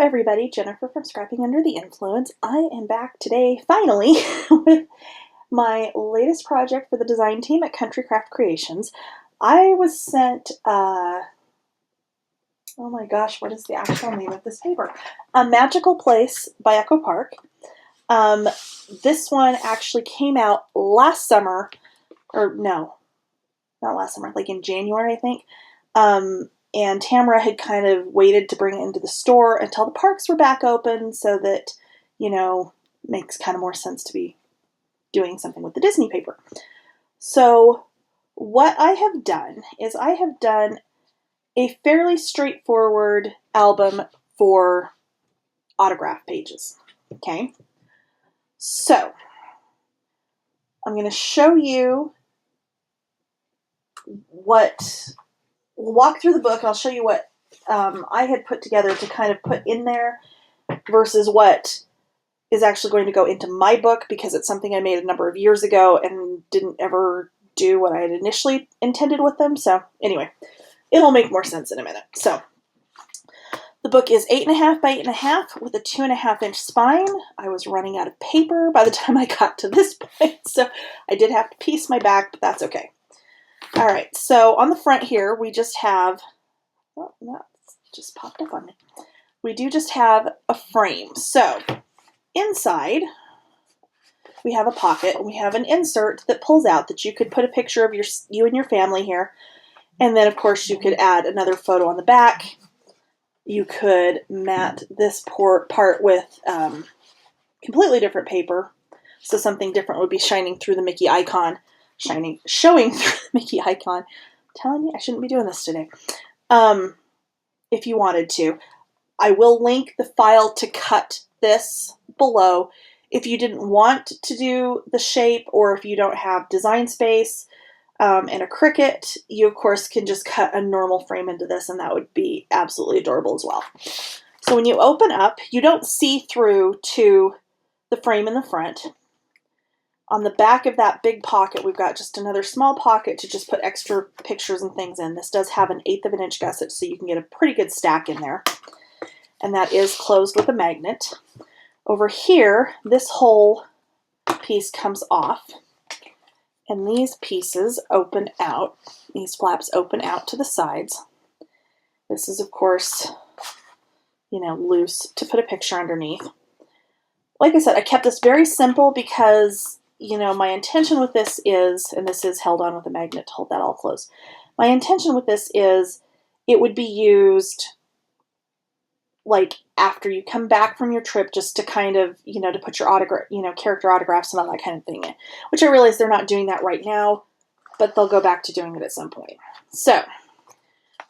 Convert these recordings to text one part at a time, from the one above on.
everybody, Jennifer from Scrapping Under the Influence. I am back today, finally, with my latest project for the design team at Country Craft Creations. I was sent, oh my gosh, what is the actual name of this paper? A Magical Place by Echo Park. This one actually came out last summer, or no, not last summer, like in January, I think. And Tamara had kind of waited to bring it into the store until the parks were back open so that, you know, makes kind of more sense to be doing something with the Disney paper. So what I have done is I have done a fairly straightforward album for autograph pages. Okay. So I'm going to show you what, we'll walk through the book and I'll show you what I had put together to kind of put in there versus what is actually going to go into my book, because it's something I made a number of years ago and didn't ever do what I had initially intended with them. So anyway, it'll make more sense in a minute. So the book is 8.5 by 8.5 with a 2.5-inch spine. I was running out of paper by the time I got to this point, so I did have to piece my back, but that's okay. All right, so on the front here, we just have, oh, no, it's just popped up on me. We do just have a frame. So inside, we have a pocket, and we have an insert that pulls out that you could put a picture of you and your family here. And then, of course, you could add another photo on the back. You could mat this part with completely different paper. So something different would be shining through the Mickey icon. Showing through the Mickey icon. I'm telling you, I shouldn't be doing this today. If you wanted to. I will link the file to cut this below. If you didn't want to do the shape, or if you don't have design space and a Cricut, you of course can just cut a normal frame into this, and that would be absolutely adorable as well. So when you open up, you don't see through to the frame in the front. On the back of that big pocket, we've got just another small pocket to just put extra pictures and things in. This does have an 1/8 of an inch gusset, so you can get a pretty good stack in there. And that is closed with a magnet. Over here, this whole piece comes off, and these pieces open out. These flaps open out to the sides. This is, of course, you know, loose to put a picture underneath. Like I said, I kept this very simple because, you know, my intention with this is, and this is held on with a magnet to hold that all closed. My intention with this is it would be used like after you come back from your trip, just to kind of, you know, to put your autograph, you know, character autographs and all that kind of thing in, which I realize they're not doing that right now, but they'll go back to doing it at some point. So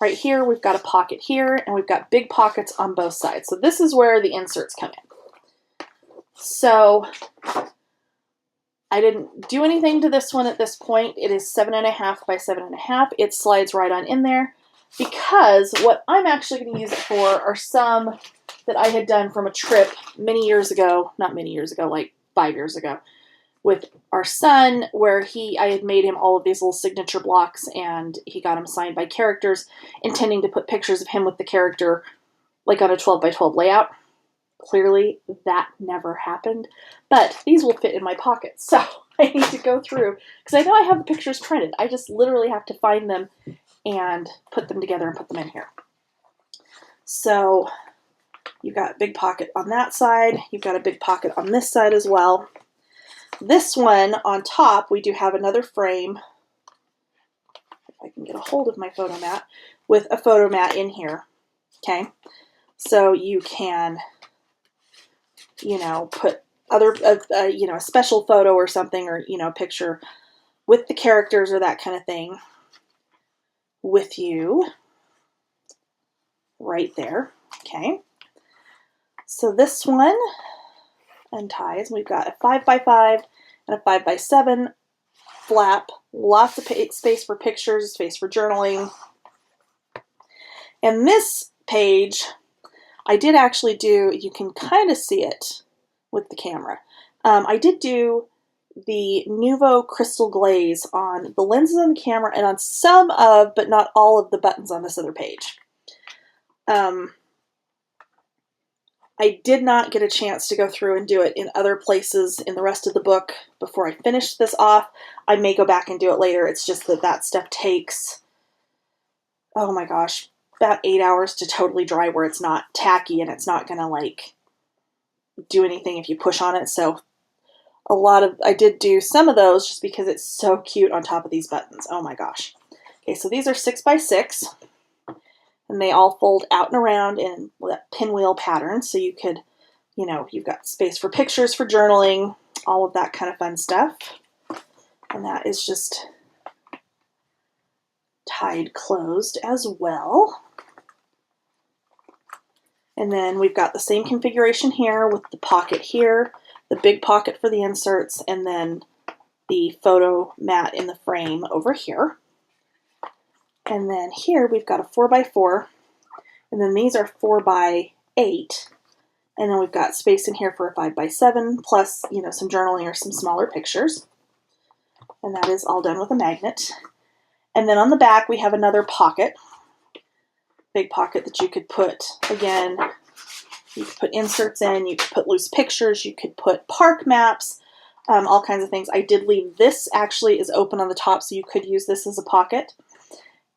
right here, we've got a pocket here, and we've got big pockets on both sides. So this is where the inserts come in. So I didn't do anything to this one at this point. It is 7.5 by 7.5. It slides right on in there, because what I'm actually going to use it for are some that I had done from a trip many years ago, not many years ago, like 5 years ago, with our son, where I had made him all of these little signature blocks, and he got them signed by characters, intending to put pictures of him with the character like on a 12 by 12 layout. Clearly, that never happened, but these will fit in my pocket, so I need to go through, because I know I have the pictures printed. I just literally have to find them and put them together and put them in here. So you've got a big pocket on that side. You've got a big pocket on this side as well. This one on top, we do have another frame. If I can get a hold of my photo mat, with a photo mat in here. Okay, so you can, you know, put other, you know, a special photo or something, or, you know, picture with the characters or that kind of thing with you right there. Okay, so this one unties. We've got a 5 by 5 and a 5 by 7 flap, lots of space for pictures, space for journaling. And this page, I did actually do, you can kind of see it with the camera. I did do the Nuvo crystal glaze on the lenses on the camera and on some of, but not all of, the buttons on this other page. I did not get a chance to go through and do it in other places in the rest of the book before I finished this off. I may go back and do it later. It's just that that stuff takes, oh my gosh, about 8 hours to totally dry where it's not tacky and it's not going to like do anything if you push on it. So I did do some of those just because it's so cute on top of these buttons. Oh my gosh. Okay, so these are 6x6 and they all fold out and around in that pinwheel pattern. So you could, you've got space for pictures, for journaling, all of that kind of fun stuff. And that is just tied closed as well. And then we've got the same configuration here with the pocket here, the big pocket for the inserts, and then the photo mat in the frame over here. And then here we've got a 4x4, and then these are 4x8, and then we've got space in here for a 5x7, plus, some journaling or some smaller pictures. And that is all done with a magnet. And then on the back we have another pocket, big pocket that you could put, again, you could put inserts in, you could put loose pictures, you could put park maps, all kinds of things. I did leave this actually is open on the top, so you could use this as a pocket.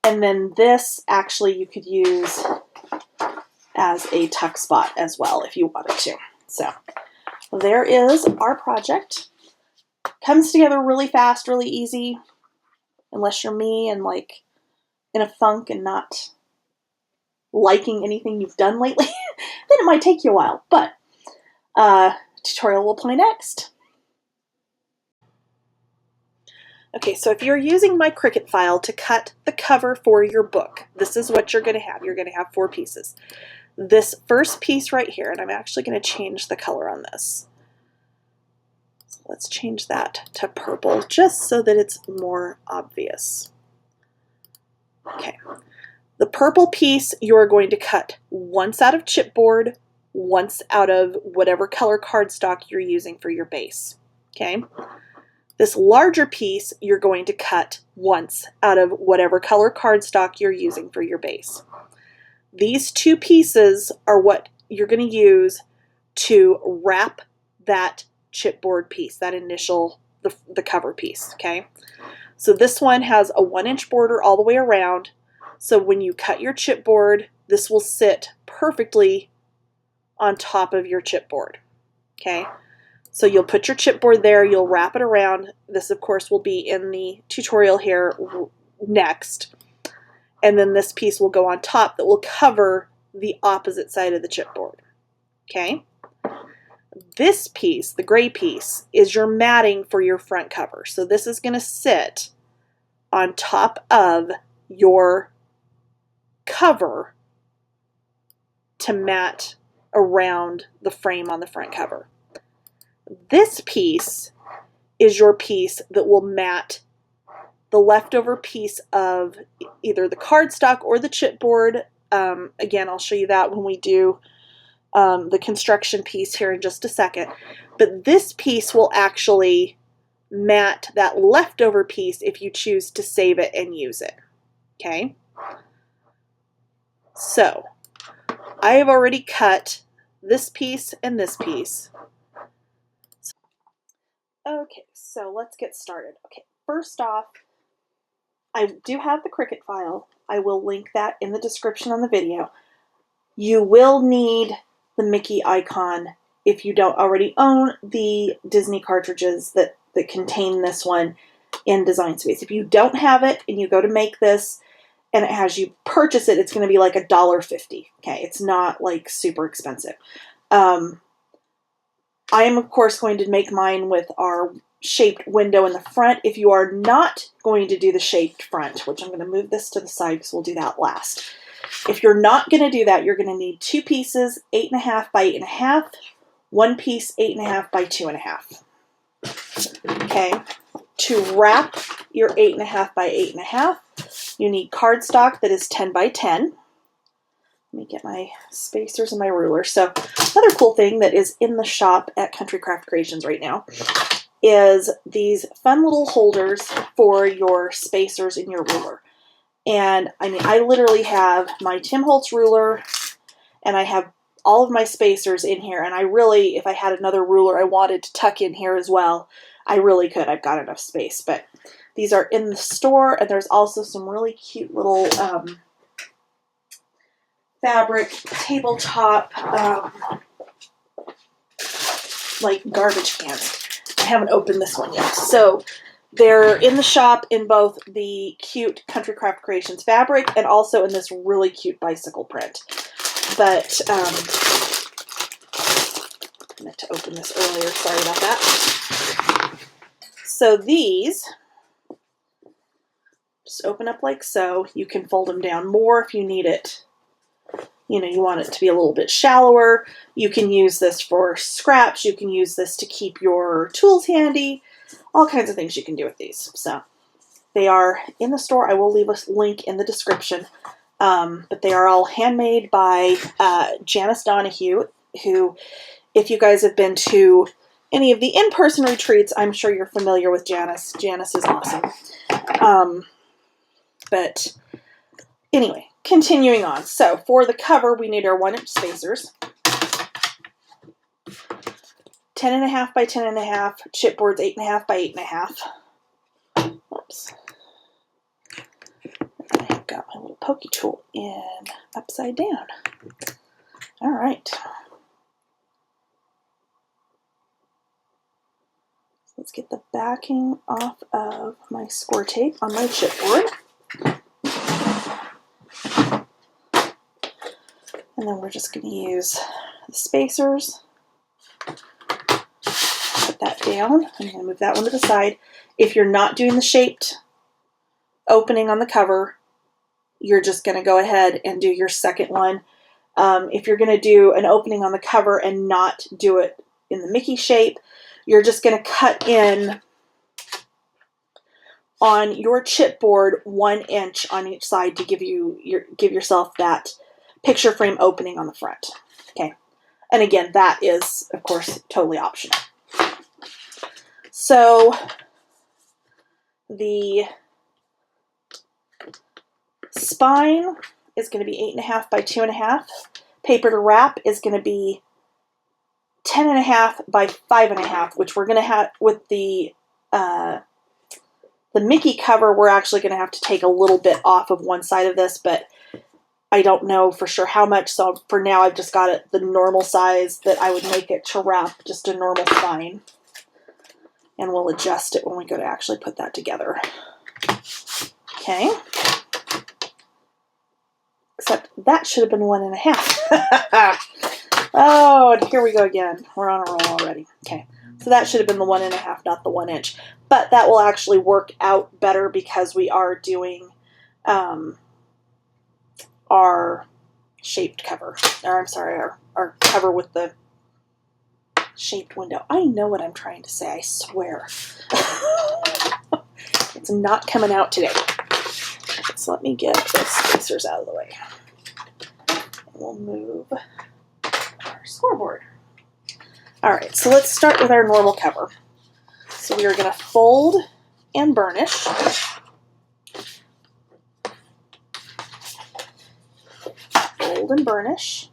And then this actually you could use as a tuck spot as well if you wanted to. So there is our project. Comes together really fast, really easy, unless you're me and like in a funk and not liking anything you've done lately, then it might take you a while, but tutorial will play next. Okay, so if you're using my Cricut file to cut the cover for your book, this is what you're going to have. You're going to have 4 pieces. This first piece right here, and I'm actually going to change the color on this. So let's change that to purple just so that it's more obvious. Okay, the purple piece you are going to cut once out of chipboard, once out of whatever color cardstock you're using for your base. Okay. This larger piece you're going to cut once out of whatever color cardstock you're using for your base. These 2 pieces are what you're going to use to wrap that chipboard piece, that initial, the cover piece, okay? So this one has a 1-inch border all the way around, so when you cut your chipboard, this will sit perfectly on top of your chipboard, okay? So you'll put your chipboard there, you'll wrap it around. This, of course, will be in the tutorial here next. And then this piece will go on top that will cover the opposite side of the chipboard. Okay? This piece, the gray piece, is your matting for your front cover. So this is going to sit on top of your cover to mat around the frame on the front cover. This piece is your piece that will mat the leftover piece of either the cardstock or the chipboard. Again, I'll show you that when we do the construction piece here in just a second. But this piece will actually mat that leftover piece if you choose to save it and use it. Okay? So, I have already cut this piece and this piece. Okay, so let's get started. Okay, first off, I do have the Cricut file. I will link that in the description on the video. You will need the Mickey icon if you don't already own the Disney cartridges that contain this one in Design Space. If you don't have it and you go to make this and it has you purchase it, it's going to be like $1.50. Okay, it's not like super expensive. I am, of course, going to make mine with our shaped window in the front. If you are not going to do the shaped front, which I'm going to move this to the side because we'll do that last. If you're not going to do that, you're going to need 2 pieces, 8.5 by 8.5, 1 piece, 8.5 by 2.5. Okay, to wrap your 8.5 by 8.5, you need cardstock that is 10 by 10. Let me get my spacers and my ruler. So another cool thing that is in the shop at Country Craft Creations right now is these fun little holders for your spacers in your ruler. And I mean, I literally have my Tim Holtz ruler and I have all of my spacers in here, and I really, if I had another ruler I wanted to tuck in here as well, I really could. I've got enough space, but these are in the store, and there's also some really cute little fabric tabletop like garbage cans. I haven't opened this one yet. So they're in the shop in both the cute Country Craft Creations fabric and also in this really cute bicycle print. But I meant to open this earlier. Sorry about that. So these just open up like so. You can fold them down more if you need it. You know, you want it to be a little bit shallower. You can use this for scraps. You can use this to keep your tools handy. All kinds of things you can do with these. So they are in the store. I will leave a link in the description. But they are all handmade by Janice Donahue, who, if you guys have been to any of the in-person retreats, I'm sure you're familiar with Janice. Janice is awesome. But anyway, continuing on. So for the cover, we need our 1-inch spacers. 10.5 by 10.5, chipboards 8.5 by 8.5. Oops. I've got my little pokey tool in upside down. All right. Let's get the backing off of my score tape on my chipboard. And then we're just going to use the spacers. Put that down. I'm going to move that one to the side. If you're not doing the shaped opening on the cover, you're just going to go ahead and do your second one. If you're going to do an opening on the cover and not do it in the Mickey shape, you're just going to cut in on your chipboard 1 inch on each side to give yourself that picture frame opening on the front. Okay, and again, that is of course totally optional. So the spine is going to be 8.5 by 2.5. Paper to wrap is going to be 10.5 by 5.5, which we're going to have with the Mickey cover. We're actually going to have to take a little bit off of one side of this, but I don't know for sure how much. So for now, I've just got it the normal size that I would make it to wrap, just a normal spine. And we'll adjust it when we go to actually put that together. Okay. Except that should have been 1.5. Oh, and here we go again. We're on a roll already. Okay. So that should have been the 1.5, not the 1 inch. But that will actually work out better because we are doing our shaped cover. Or I'm sorry, our cover with the shaped window. I know what I'm trying to say, I swear. It's not coming out today. So let me get the spacers out of the way. And we'll move our scoreboard. All right, so let's start with our normal cover. So we are going to fold and burnish. Fold and burnish.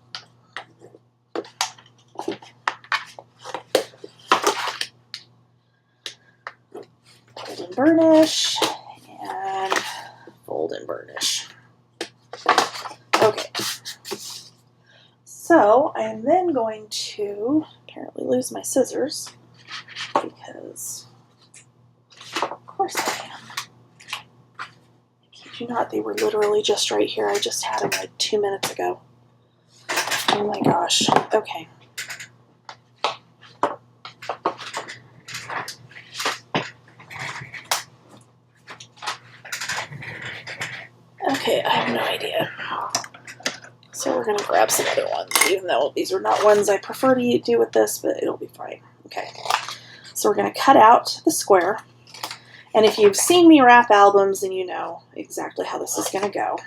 Fold and burnish. And fold and burnish. Okay. So I am then going to apparently lose my scissors because of course I am. I kid you not, they were literally just right here. I just had them like 2 minutes ago. Oh my gosh. Okay. Okay, I have no idea. So we're going to grab some other ones, even though these are not ones I prefer to do with this, but it'll be fine. Okay. So we're going to cut out the square. And if you've seen me wrap albums, then you know exactly how this is going to go.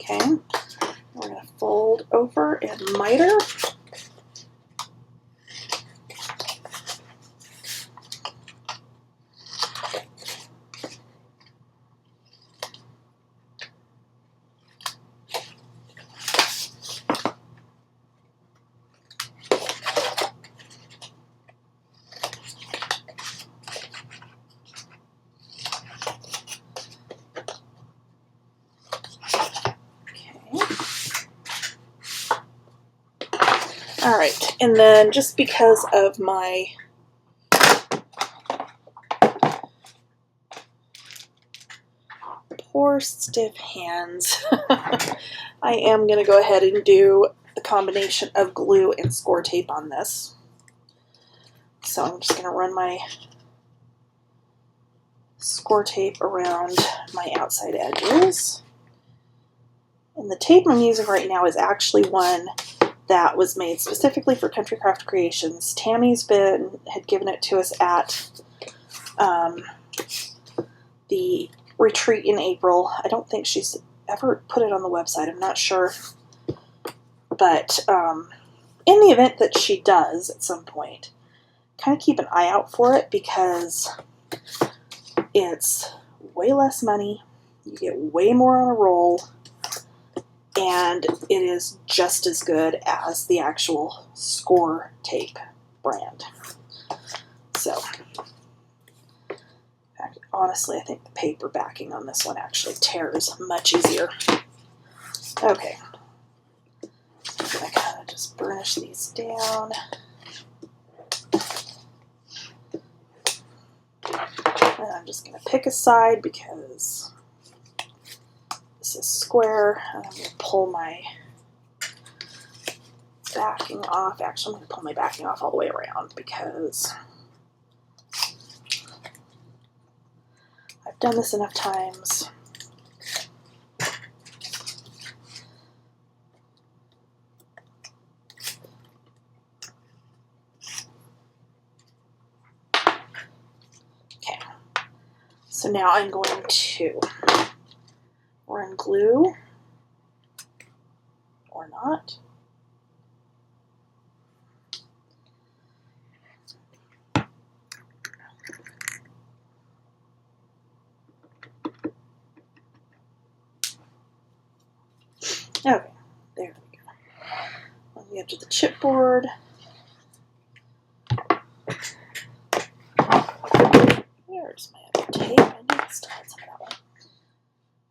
Okay. We're going to fold over and miter. All right, and then just because of my poor stiff hands, I am going to go ahead and do the combination of glue and score tape on this. So I'm just going to run my score tape around my outside edges. And the tape I'm using right now is actually one that was made specifically for Country Craft Creations. Tammy's had given it to us at the retreat in April. I don't think she's ever put it on the website. I'm not sure. But in the event that she does at some point, kind of keep an eye out for it because it's way less money. You get way more on a roll. And it is just as good as the actual score tape brand. So, honestly, I think the paper backing on this one actually tears much easier. Okay. I'm going to kind of just burnish these down. And I'm just going to pick a side because this is square. And I'm going to pull my backing off. Actually, I'm going to pull my backing off all the way around because I've done this enough times. Okay, so now I'm going to run glue or not. Okay, there we go. On the edge of the chipboard. There's my other tape. I knew I still had some of that one.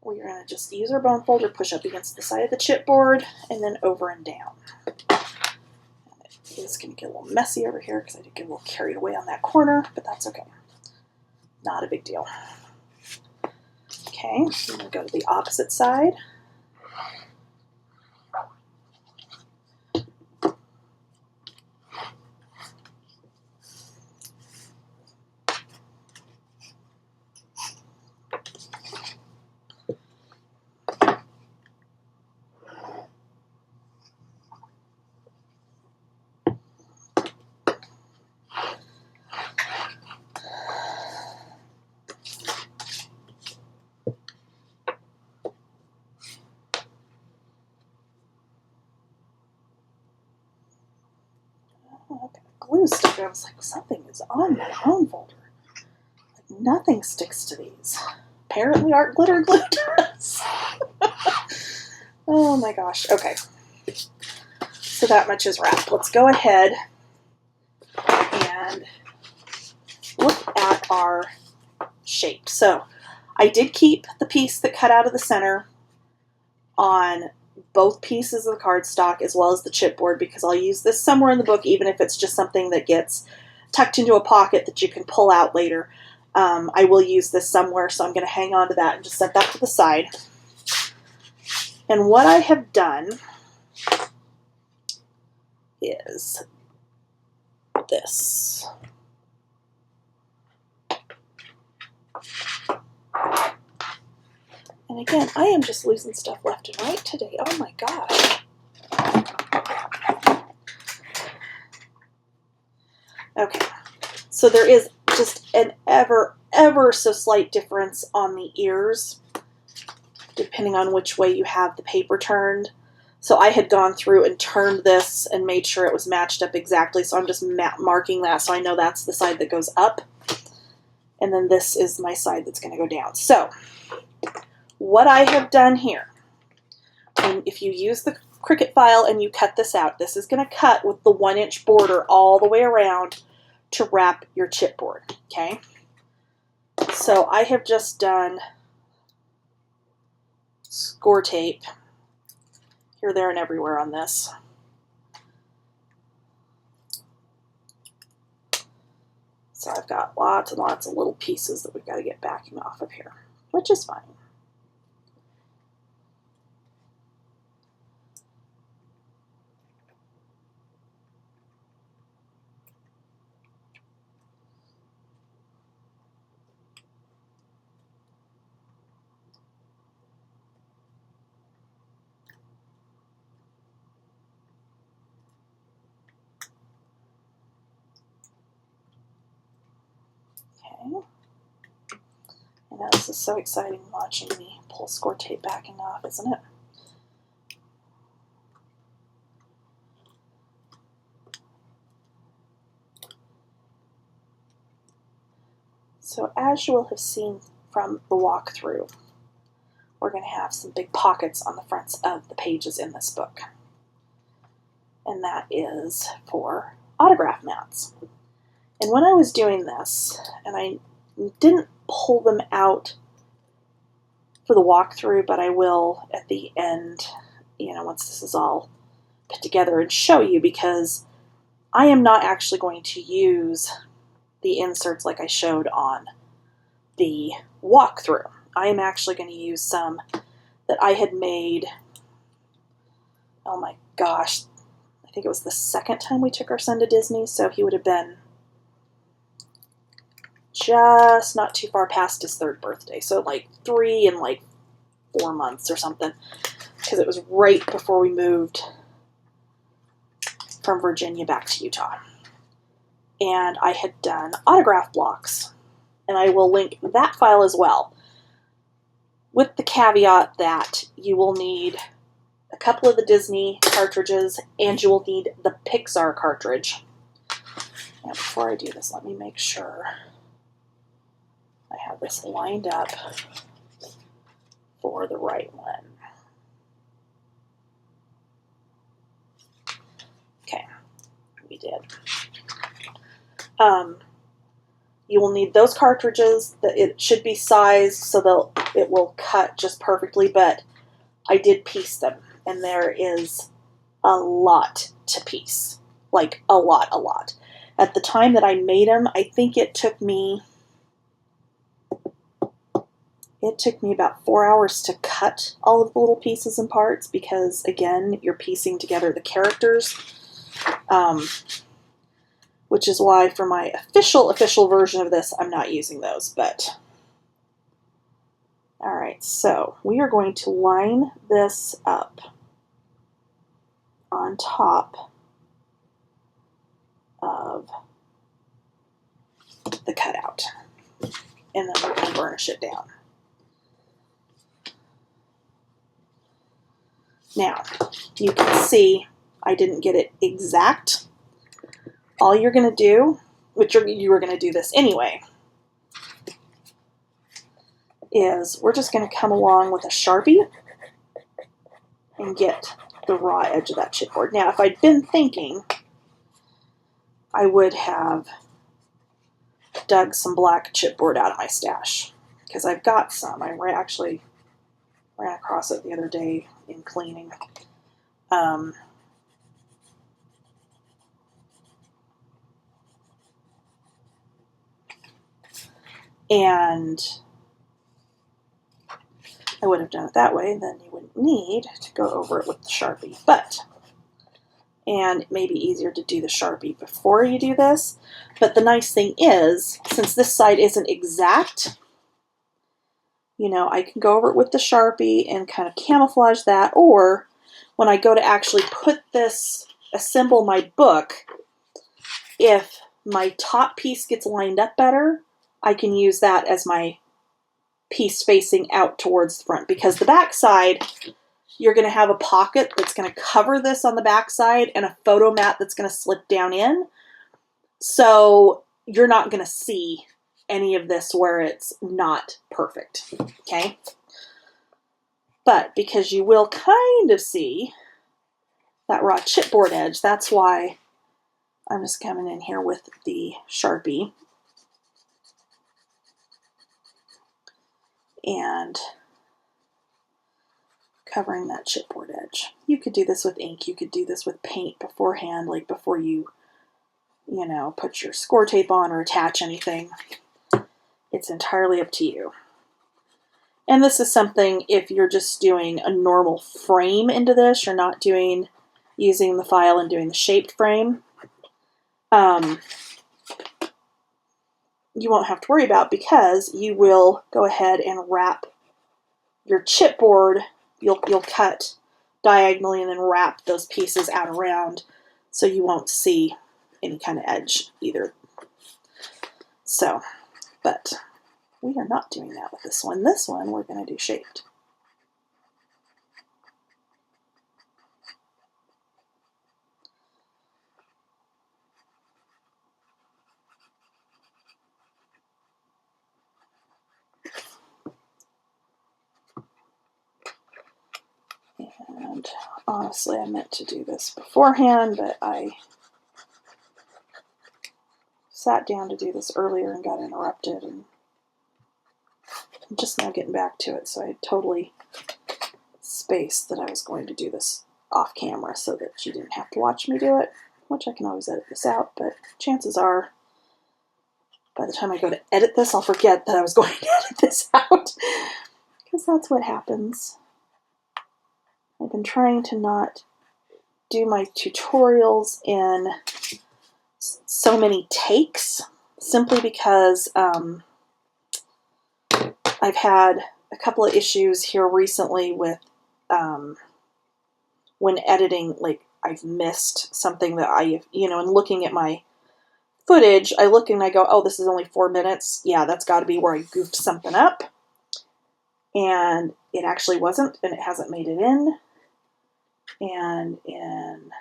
We're going to just use our bone folder, push up against the side of the chipboard, and then over and down. It's going to get a little messy over here because I did get a little carried away on that corner, but that's okay. Not a big deal. Okay, I'm going to go to the opposite side. Okay, glue sticker. I was like, something is on my bone folder. Like, nothing sticks to these. Apparently art glitter glue does. Oh my gosh. Okay. So that much is wrapped. Let's go ahead and look at our shape. So I did keep the piece that cut out of the center on both pieces of the cardstock as well as the chipboard because I'll use this somewhere in the book, even if it's just something that gets tucked into a pocket that you can pull out later. I will use this somewhere, so I'm going to hang on to that and just set that to the side. And what I have done is this. And again, I am just losing stuff left and right today. Oh my gosh. Okay, so there is just an ever so slight difference on the ears, depending on which way you have the paper turned. So I had gone through and turned this and made sure it was matched up exactly. So I'm just marking that so I know that's the side that goes up. And then this is my side that's going to go down. So what I have done here, and if you use the Cricut file and you cut this out, this is going to cut with the 1-inch border all the way around to wrap your chipboard, okay? So I have just done score tape here, there, and everywhere on this. So I've got lots and lots of little pieces that we've got to get backing off of here, which is fine. Okay. I know this is so exciting watching the pull score tape backing off, isn't it? So as you will have seen from the walkthrough, we're going to have some big pockets on the fronts of the pages in this book. And that is for autograph mats. And when I was doing this, and I didn't pull them out for the walkthrough, but I will at the end, once this is all put together and show you, because I am not actually going to use the inserts like I showed on the walkthrough. I am actually going to use some that I had made, oh my gosh, I think it was the second time we took our son to Disney, so he would have been just not too far past his 3rd birthday, so like 3 and like 4 months or something, because it was right before we moved from Virginia back to Utah. And I had done autograph blocks, and I will link that file as well, with the caveat that you will need a couple of the Disney cartridges and you will need the Pixar cartridge. Now before I do this, let me make sure I have this lined up for the right one. Okay, we did. You will need those cartridges. That it should be sized so it will cut just perfectly, but I did piece them, and there is a lot to piece, like a lot. At the time that I made them, I think it took me about 4 hours to cut all of the little pieces and parts, because again, you're piecing together the characters, which is why for my official version of this, I'm not using those. But all right, so we are going to line this up on top of the cutout, and then we're going to burnish it down. Now, you can see I didn't get it exact. All you're going to do, which you were going to do this anyway, is we're just going to come along with a Sharpie and get the raw edge of that chipboard. Now, if I'd been thinking, I would have dug some black chipboard out of my stash, because I've got some. I actually ran across it the other day in cleaning. And I would have done it that way, then you wouldn't need to go over it with the Sharpie. And it may be easier to do the Sharpie before you do this. But the nice thing is, since this side isn't exact, I can go over it with the Sharpie and kind of camouflage that. Or when I go to actually assemble my book, if my top piece gets lined up better, I can use that as my piece facing out towards the front, because the back side, you're going to have a pocket that's going to cover this on the back side and a photo mat that's going to slip down in. So you're not going to see any of this where it's not perfect, okay? But because you will kind of see that raw chipboard edge, that's why I'm just coming in here with the Sharpie and covering that chipboard edge. You could do this with ink. You could do this with paint beforehand, like before you you know, put your score tape on or attach anything. It's entirely up to you. And this is something, if you're just doing a normal frame into this, you're not using the file and doing the shaped frame, you won't have to worry about, because you will go ahead and wrap your chipboard. You'll cut diagonally and then wrap those pieces out around, so you won't see any kind of edge either. So, but we are not doing that with this one. This one we're going to do shaped. And honestly, I meant to do this beforehand, but I sat down to do this earlier and got interrupted, and I'm just now getting back to it, so I totally spaced that I was going to do this off camera so that you didn't have to watch me do it, which I can always edit this out, but chances are by the time I go to edit this, I'll forget that I was going to edit this out, because that's what happens. I've been trying to not do my tutorials in so many takes, simply because I've had a couple of issues here recently with when editing, like I've missed something that and looking at my footage, I look and I go, oh, this is only 4 minutes. Yeah, that's got to be where I goofed something up. And it actually wasn't, and it hasn't made it in. And in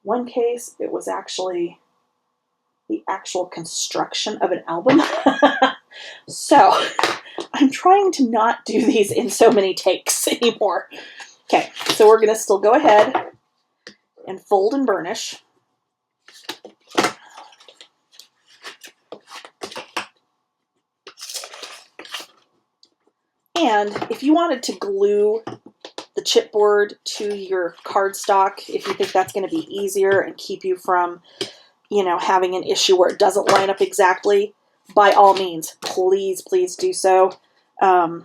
one case, it was actually the actual construction of an album. So I'm trying to not do these in so many takes anymore. Okay, so we're going to still go ahead and fold and burnish. And if you wanted to glue the chipboard to your cardstock, if you think that's going to be easier and keep you from, having an issue where it doesn't line up exactly, by all means, please do so. I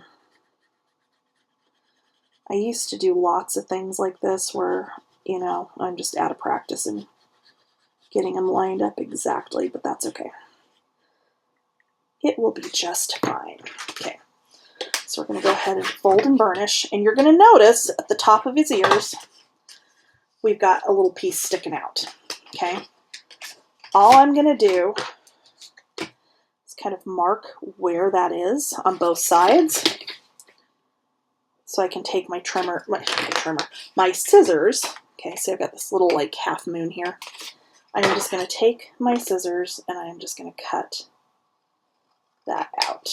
used to do lots of things like this where, I'm just out of practice and getting them lined up exactly, but that's okay. It will be just fine. Okay. So we're going to go ahead and fold and burnish, and you're going to notice at the top of his ears, we've got a little piece sticking out, okay? All I'm going to do is kind of mark where that is on both sides, so I can take my my scissors, okay, so I've got this little like half moon here. I'm just going to take my scissors and I'm just going to cut that out.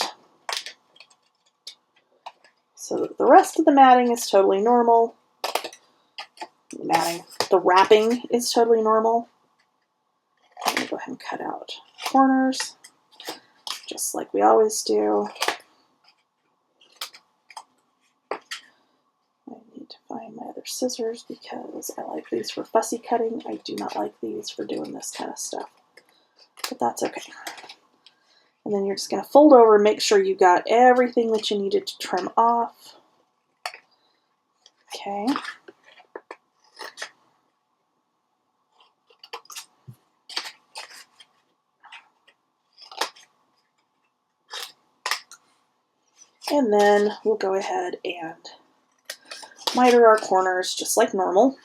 So the rest of the matting is totally normal. The wrapping is totally normal. I'm going to go ahead and cut out corners, just like we always do. I need to find my other scissors because I like these for fussy cutting. I do not like these for doing this kind of stuff, but that's okay. And then you're just going to fold over and make sure you got everything that you needed to trim off. Okay. And then we'll go ahead and miter our corners just like normal.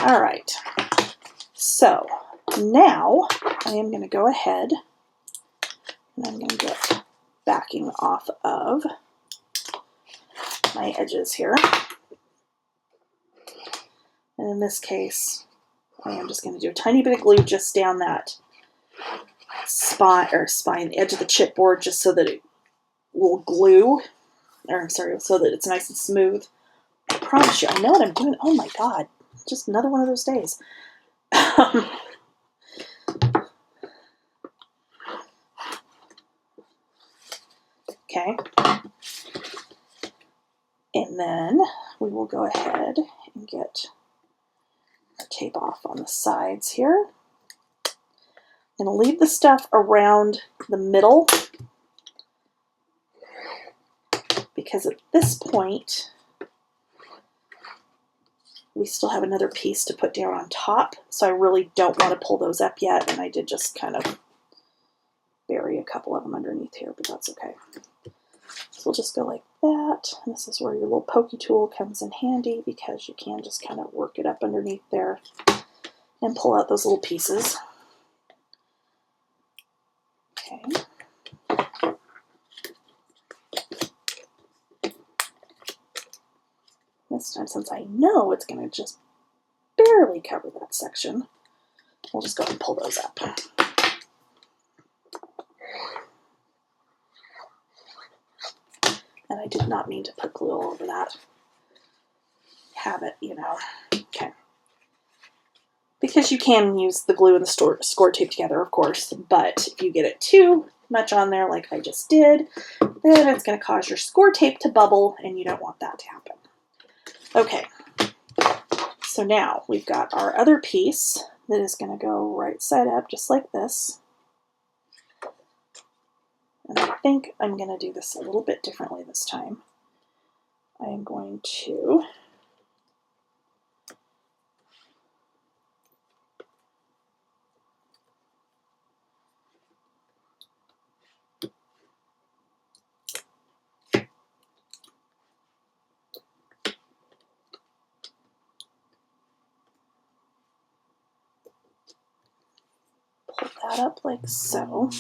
All right, so now I am going to go ahead and I'm going to get backing off of my edges here. And in this case, I am just going to do a tiny bit of glue just down that the edge of the chipboard just so that it will glue, or I'm sorry, so that it's nice and smooth. I promise you, I know what I'm doing. Oh my God, just another one of those days. Okay. And then we will go ahead and get our tape off on the sides here. I'm going to leave the stuff around the middle because at this point we still have another piece to put down on top, so I really don't want to pull those up yet, and I did just kind of bury a couple of them underneath here, but that's okay. So we'll just go like that, and this is where your little pokey tool comes in handy because you can just kind of work it up underneath there and pull out those little pieces. Okay. This time, since I know it's going to just barely cover that section, we'll just go ahead and pull those up. And I did not mean to put glue all over that. Have it, you know. Okay. Because you can use the glue and the score tape together, of course, but if you get it too much on there like I just did, then it's going to cause your score tape to bubble, and you don't want that to happen. Okay, so now we've got our other piece that is going to go right side up just like this. And I think I'm going to do this a little bit differently this time. I am going to pull that up like so.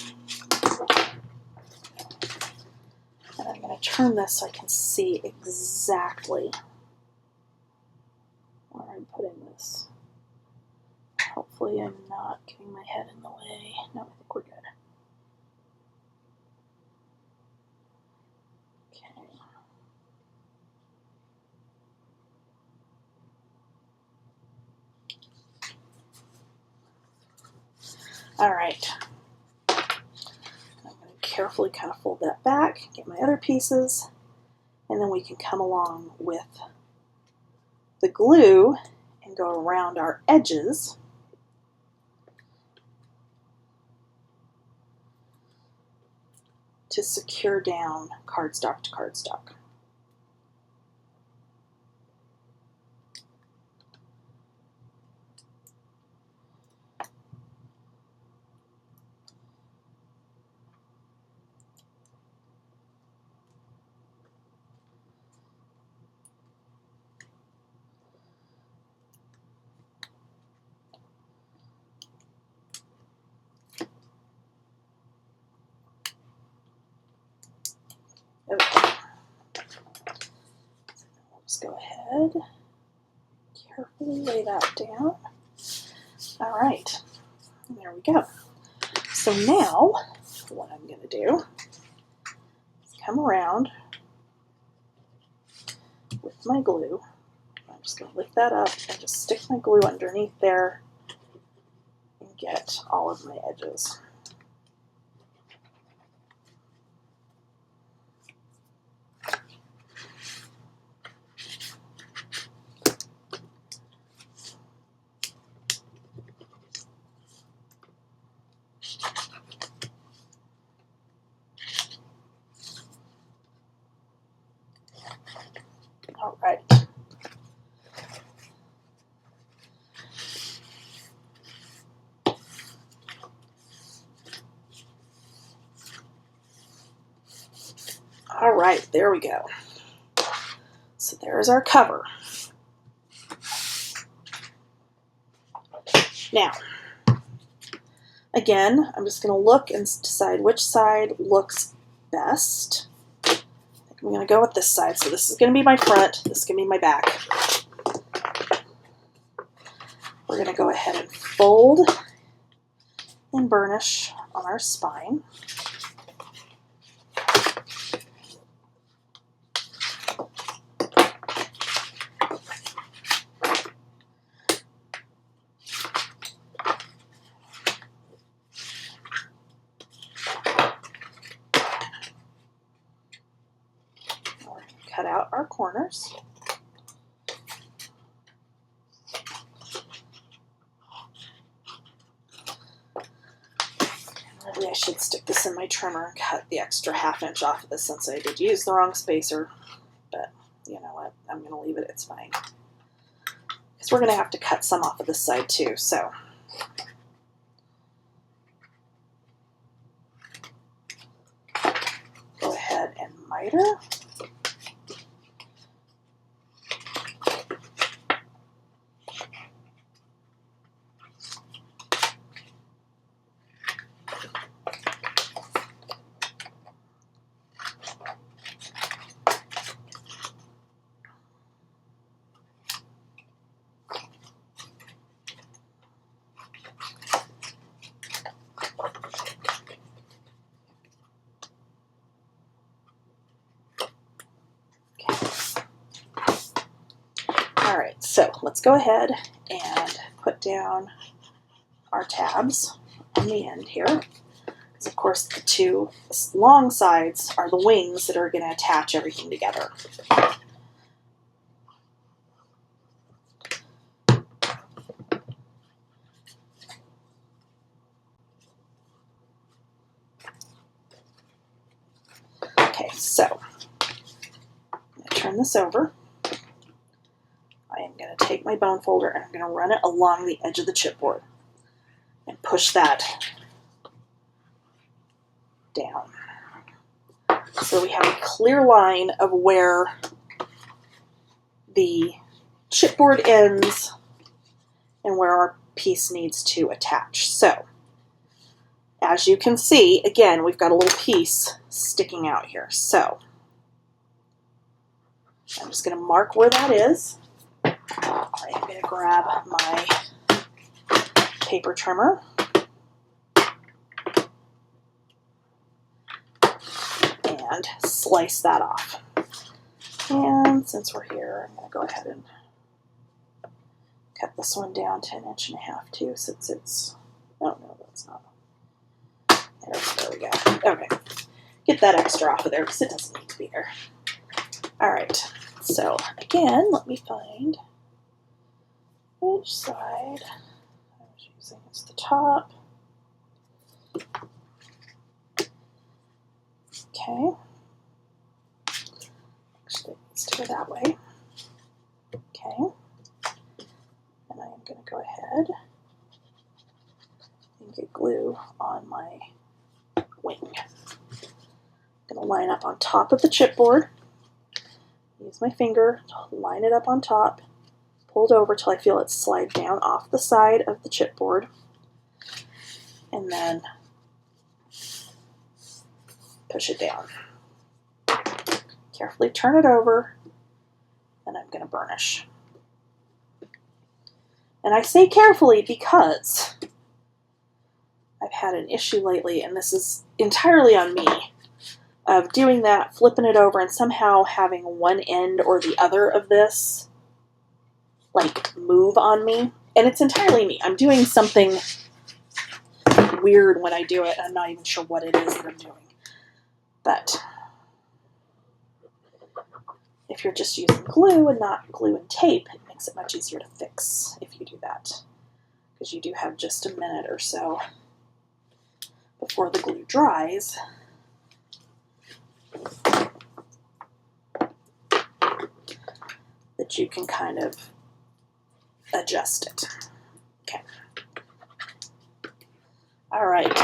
And I'm going to turn this so I can see exactly where I'm putting this. Hopefully I'm not getting my head in the way. No, I think we're good. Okay. All right. I'm going to carefully kind of fold that back, get my other pieces, and then we can come along with the glue and go around our edges. To secure down cardstock to cardstock. Okay. Let's go ahead, carefully lay that down. All right, there we go. So now, what I'm going to do is come around with my glue. I'm just going to lift that up and just stick my glue underneath there and get all of my edges. All right. All right, there we go. So there's our cover. Now, again, I'm just going to look and decide which side looks best. I think I'm going to go with this side. So this is going to be my front. This is going to be my back. We're going to go ahead and fold and burnish on our spine. Cut out our corners. Maybe I should stick this in my trimmer and cut the extra ½ inch off of this since I did use the wrong spacer. But you know what? I'm going to leave it. It's fine. Because we're going to have to cut some off of this side too. So go ahead and miter. Alright, so let's go ahead and put down our tabs on the end here. Because of course the two long sides are the wings that are going to attach everything together. Okay, so I'm going to turn this over. I am going to take my bone folder and I'm going to run it along the edge of the chipboard and push that down. So we have a clear line of where the chipboard ends and where our piece needs to attach. So as you can see, again, we've got a little piece sticking out here. So I'm just going to mark where that is. I am going to grab my paper trimmer and slice that off. And since we're here, I'm going to go ahead and cut this one down to 1.5 inches too, since it's, oh no, that's not. There we go. Okay, get that extra off of there because it doesn't need to be there. All right, so again, let me find which side I was using. It's the top. Okay. Actually, let's do it that way. Okay. And I am going to go ahead and get glue on my wing. I'm going to line up on top of the chipboard. Use my finger to line it up on top. Pulled over till I feel it slide down off the side of the chipboard. And then push it down. Carefully turn it over, and I'm going to burnish. And I say carefully because I've had an issue lately, and this is entirely on me, of doing that, flipping it over, and somehow having one end or the other of this like move on me. And it's entirely me. I'm doing something weird when I do it. I'm not even sure what it is that I'm doing. But if you're just using glue and not glue and tape, it makes it much easier to fix if you do that. Because you do have just a minute or so before the glue dries. That you can kind of adjust it. Okay. All right.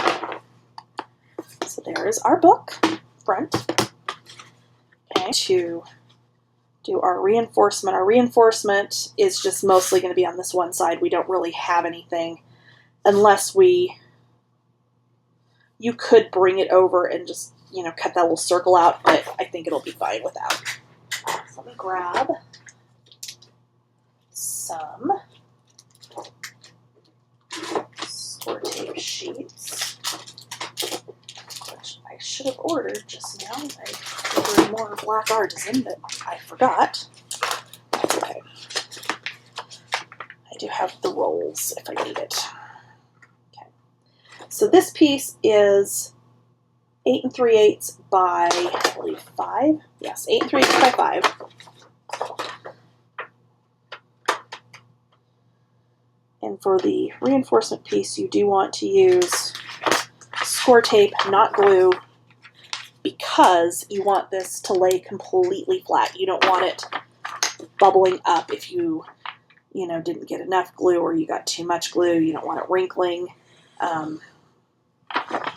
So there is our book front. Okay. To do our reinforcement. Our reinforcement is just mostly going to be on this one side. We don't really have anything unless you could bring it over and just, you know, cut that little circle out, but I think it'll be fine without. So let me grab some score tape sheets. should have ordered just now. I ordered more black artisan, but I forgot. That's okay. I do have the rolls if I need it. Okay. So this piece is 8 3/8 by, I believe, 5. Yes, 8 3/8 by 5. And for the reinforcement piece, you do want to use score tape, not glue, because you want this to lay completely flat. You don't want it bubbling up if you didn't get enough glue or you got too much glue. You don't want it wrinkling.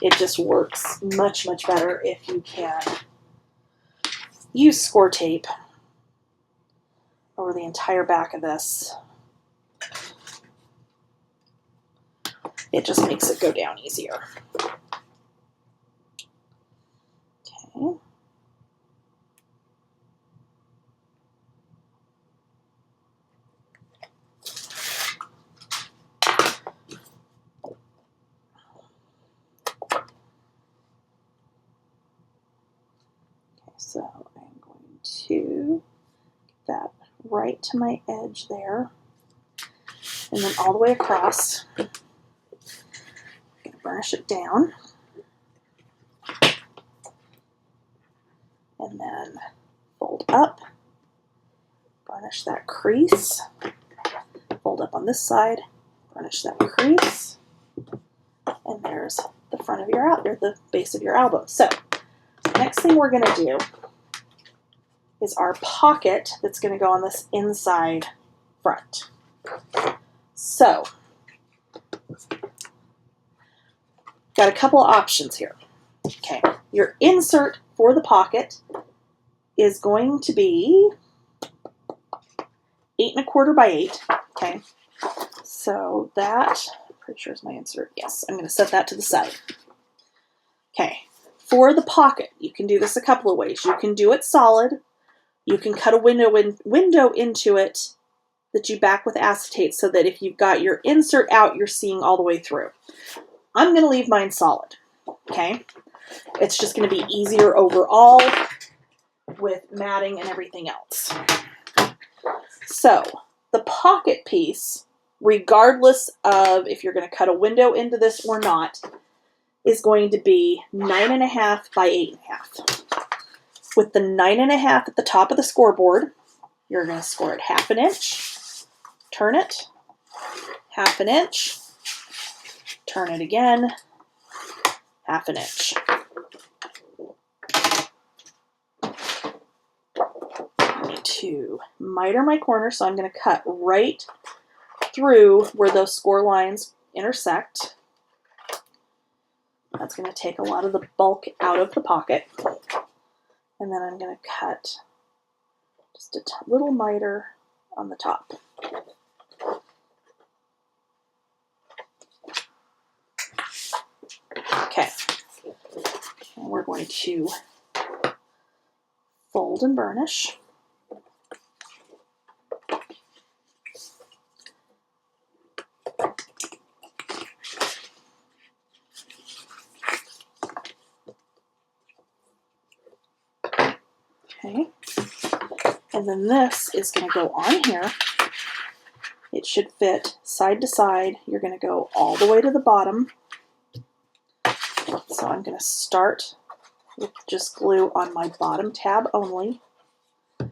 It just works much, much better if you can use score tape over the entire back of this. It just makes it go down easier. Okay. So I'm going to get that right to my edge there, and then all the way across. I'm going to burnish it down, and then fold up, burnish that crease, fold up on this side, burnish that crease, and there's the front of your the base of your album. So next thing we're going to do is our pocket that's going to go on this inside front. So, got a couple of options here. Okay, your insert for the pocket is going to be 8 1/4 by 8. Okay, so that, pretty sure is my insert. Yes, I'm going to set that to the side. Okay, for the pocket, you can do this a couple of ways. You can do it solid. You can cut a window into it that you back with acetate so that if you've got your insert out, you're seeing all the way through. I'm going to leave mine solid, okay? It's just going to be easier overall with matting and everything else. So the pocket piece, regardless of if you're going to cut a window into this or not, is going to be 9 1/2 by 8 1/2. With the 9 1/2 at the top of the scoreboard, you're going to score it 1/2 inch, turn it, 1/2 inch, turn it again, 1/2 inch. I need to miter my corner, so I'm going to cut right through where those score lines intersect. That's going to take a lot of the bulk out of the pocket. And then I'm going to cut just a little miter on the top. Okay, and we're going to fold and burnish. Okay, and then this is going to go on here. It should fit side to side. You're going to go all the way to the bottom. So I'm going to start with just glue on my bottom tab only. And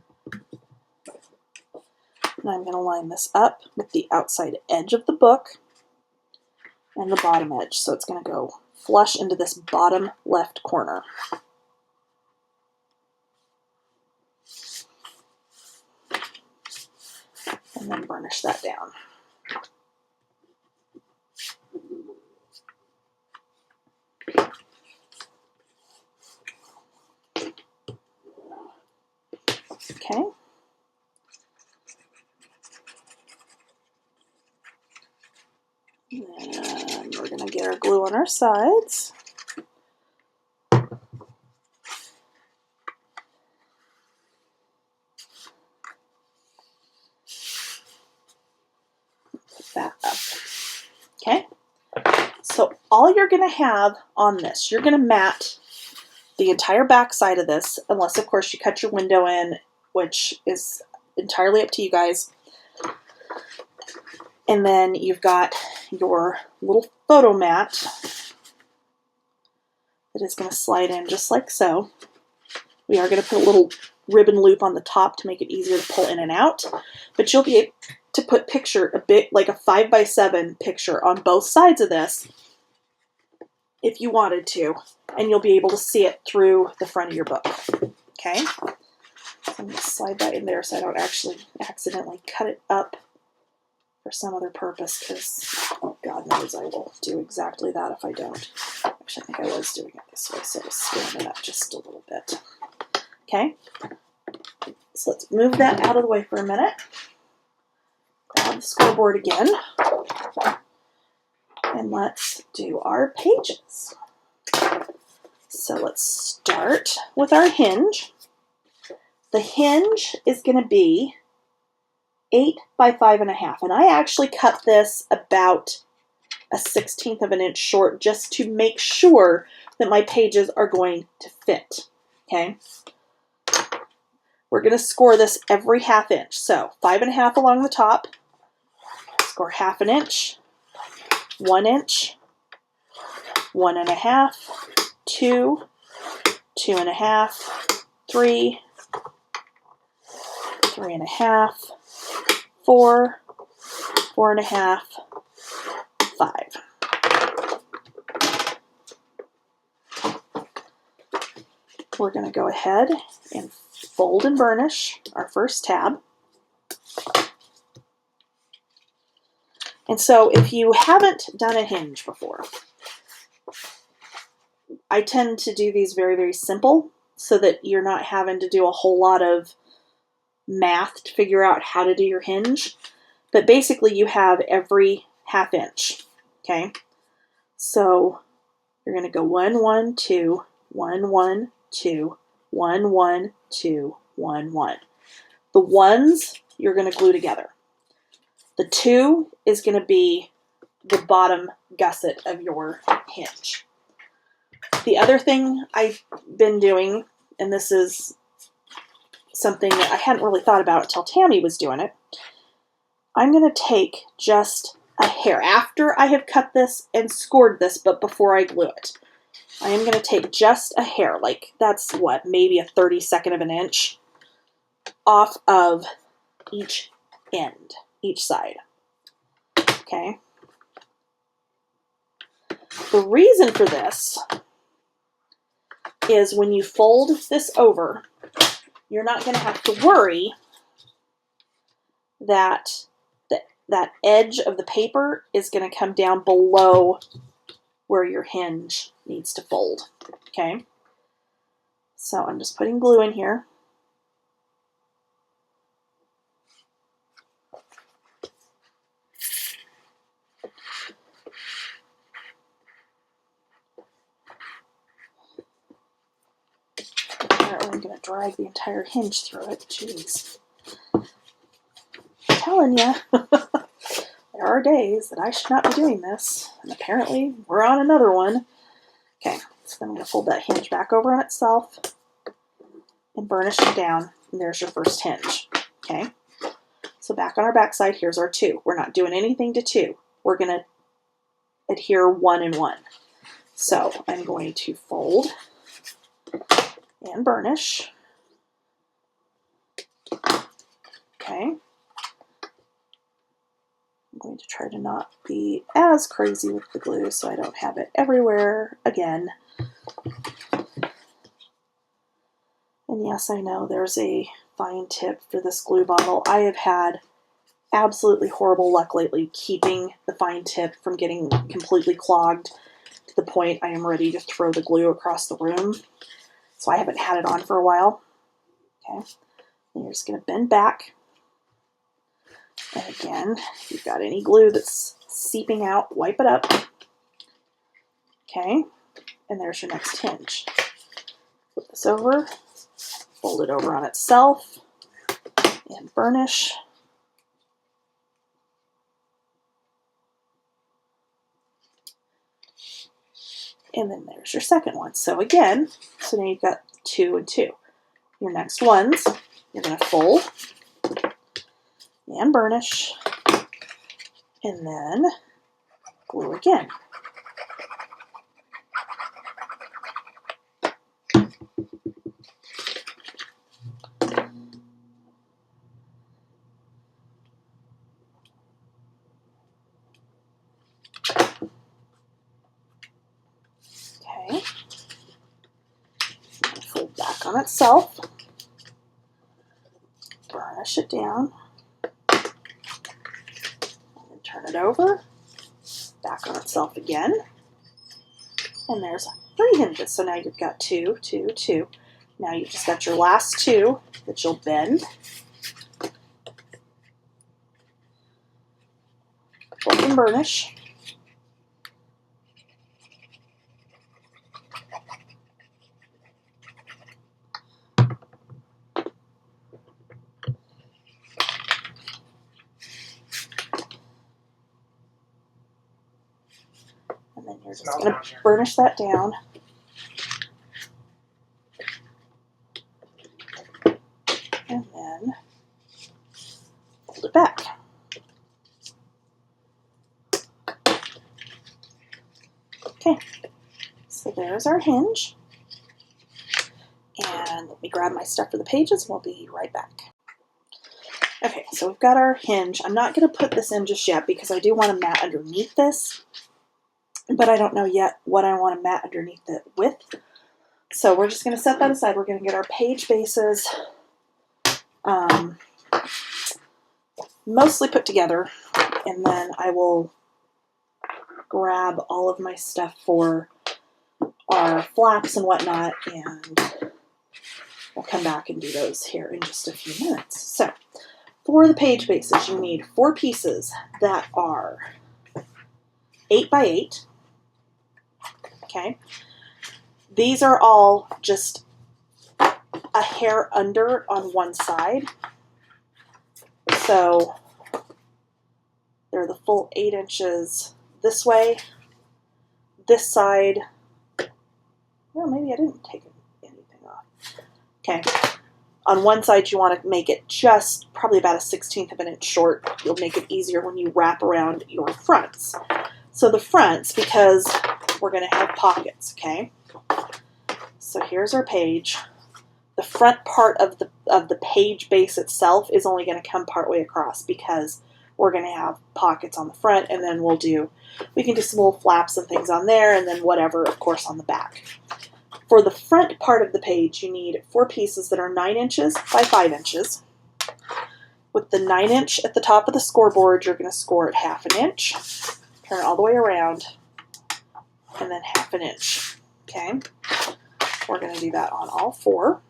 I'm going to line this up with the outside edge of the book and the bottom edge. So it's going to go flush into this bottom left corner. And then burnish that down. Okay. And we're going to get our glue on our sides. Put that up. Okay. So all you're going to have on this, you're going to mat the entire back side of this, unless of course you cut your window in, which is entirely up to you guys. And then you've got your little photo mat that is going to slide in just like so. We are going to put a little ribbon loop on the top to make it easier to pull in and out, but you'll be able to put picture a bit like a 5x7 picture on both sides of this if you wanted to, and you'll be able to see it through the front of your book. Okay, so I'm going to slide that in there so I don't actually accidentally cut it up for some other purpose, because God knows I will do exactly that if I don't. Actually, I think I was doing it this way, so I'll stand it up just a little bit. Okay, so let's move that out of the way for a minute. Grab the scoreboard again, and let's do our pages. So let's start with our hinge. The hinge is going to be 8 by 5.5, and I actually cut this about a 1/16 of an inch short just to make sure that my pages are going to fit. Okay, we're going to score this every 1/2 inch. So 5.5 along the top, score 1/2 inch, 1 inch, 1.5, 2, 2.5, 3, 3.5, 4, 4.5, 5. We're going to go ahead and fold and burnish our first tab. And so if you haven't done a hinge before, I tend to do these very, very simple so that you're not having to do a whole lot of math to figure out how to do your hinge. But basically you have every 1/2 inch. Okay, so you're going to go 1, 1, 2, 1, 1, 2, 1, 1, 2, 1, 1. The ones you're going to glue together. The 2 is going to be the bottom gusset of your hinge. The other thing I've been doing, and this is something that I hadn't really thought about until Tammy was doing it, I'm going to take just a hair after I have cut this and scored this, but before I glue it. I am going to take just a hair, like that's what, maybe a 32nd of an inch off of each end, each side. Okay. The reason for this is when you fold this over, you're not going to have to worry that that edge of the paper is going to come down below where your hinge needs to fold. Okay, so I'm just putting glue in here. Apparently I'm going to drag the entire hinge through it. Jeez. I'm telling you, there are days that I should not be doing this, and apparently we're on another one. Okay, so then I'm going to fold that hinge back over on itself and burnish it down, and there's your first hinge. Okay, so back on our back side, here's our 2. We're not doing anything to 2. We're going to adhere 1 and 1. So I'm going to fold and burnish. Okay. I'm going to try to not be as crazy with the glue so I don't have it everywhere again. And yes, I know there's a fine tip for this glue bottle. I have had absolutely horrible luck lately keeping the fine tip from getting completely clogged to the point I am ready to throw the glue across the room. So I haven't had it on for a while. Okay, and you're just going to bend back. And again, if you've got any glue that's seeping out, wipe it up. Okay, and there's your next hinge. Flip this over, fold it over on itself, and burnish. And then there's your second one. So again, So now you've got 2 and 2. Your next ones, you're going to fold and burnish, and then glue again. Okay. Fold back on itself. Burnish it down. And then turn it over. Back on itself again. And there's 3 hinges. So now you've got 2, 2, 2. Now you've just got your last 2 that you'll bend. Fold and burnish. And then you're just going to burnish that down. And then fold it back. Okay, so there's our hinge. And let me grab my stuff for the pages and we'll be right back. Okay, so we've got our hinge. I'm not going to put this in just yet because I do want to mat underneath this, but I don't know yet what I want to mat underneath it with. So we're just going to set that aside. We're going to get our page bases mostly put together, and then I will grab all of my stuff for our flaps and whatnot, and we'll come back and do those here in just a few minutes. So for the page bases, you need 4 pieces that are 8 by 8. Okay. These are all just a hair under on one side. So they're the full 8 inches this way. This side, well, maybe I didn't take anything off. Okay. On one side, you want to make it just probably about a 1/16 of an inch short. You'll make it easier when you wrap around your fronts. So the fronts, because we're going to have pockets, okay? So here's our page. The front part of the page base itself is only going to come partway across because we're going to have pockets on the front, and then we can do some little flaps and things on there, and then whatever, of course, on the back. For the front part of the page, you need 4 pieces that are 9 inches by 5 inches. With the 9 inch at the top of the scoreboard, you're going to score it 1/2 inch. Turn it all the way around, and then 1/2 inch. Okay? We're going to do that on all 4.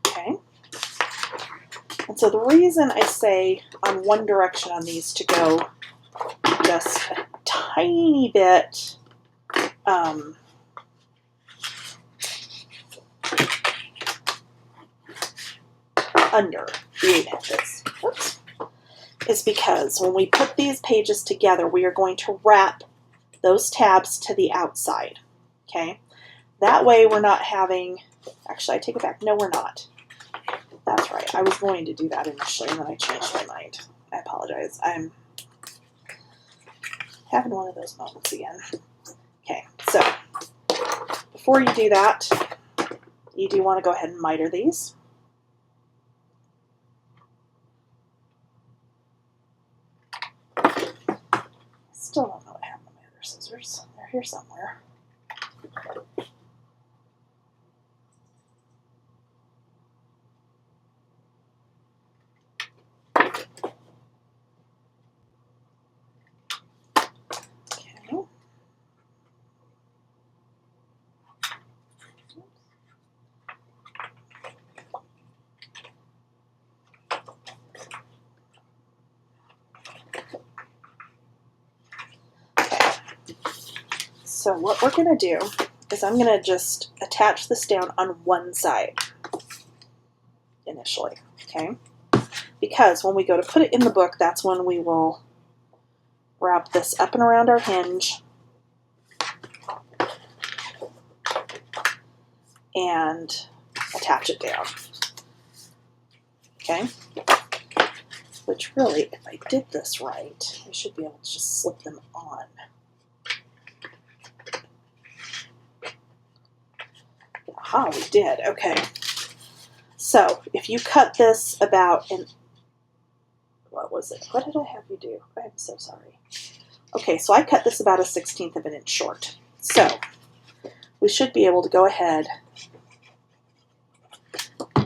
Okay? And so the reason I say on one direction on these to go just a tiny bit under the 8 inches, is because when we put these pages together, we are going to wrap those tabs to the outside, okay? That way we're not having, actually I take it back, no we're not. That's right, I was going to do that initially and then I changed my mind. I apologize, I'm having one of those moments again. Okay, so before you do that, you do want to go ahead and miter these. Still don't know what happened to my other scissors. They're here somewhere. Okay. So what we're going to do is I'm going to just attach this down on one side initially, okay? Because when we go to put it in the book, that's when we will wrap this up and around our hinge and attach it down, okay? Which really, if I did this right, I should be able to just slip them on. Aha, we did. Okay. So if you cut this about an, what was it? What did I have you do? I'm so sorry. Okay, so I cut this about a 1/16 of an inch short. So we should be able to go ahead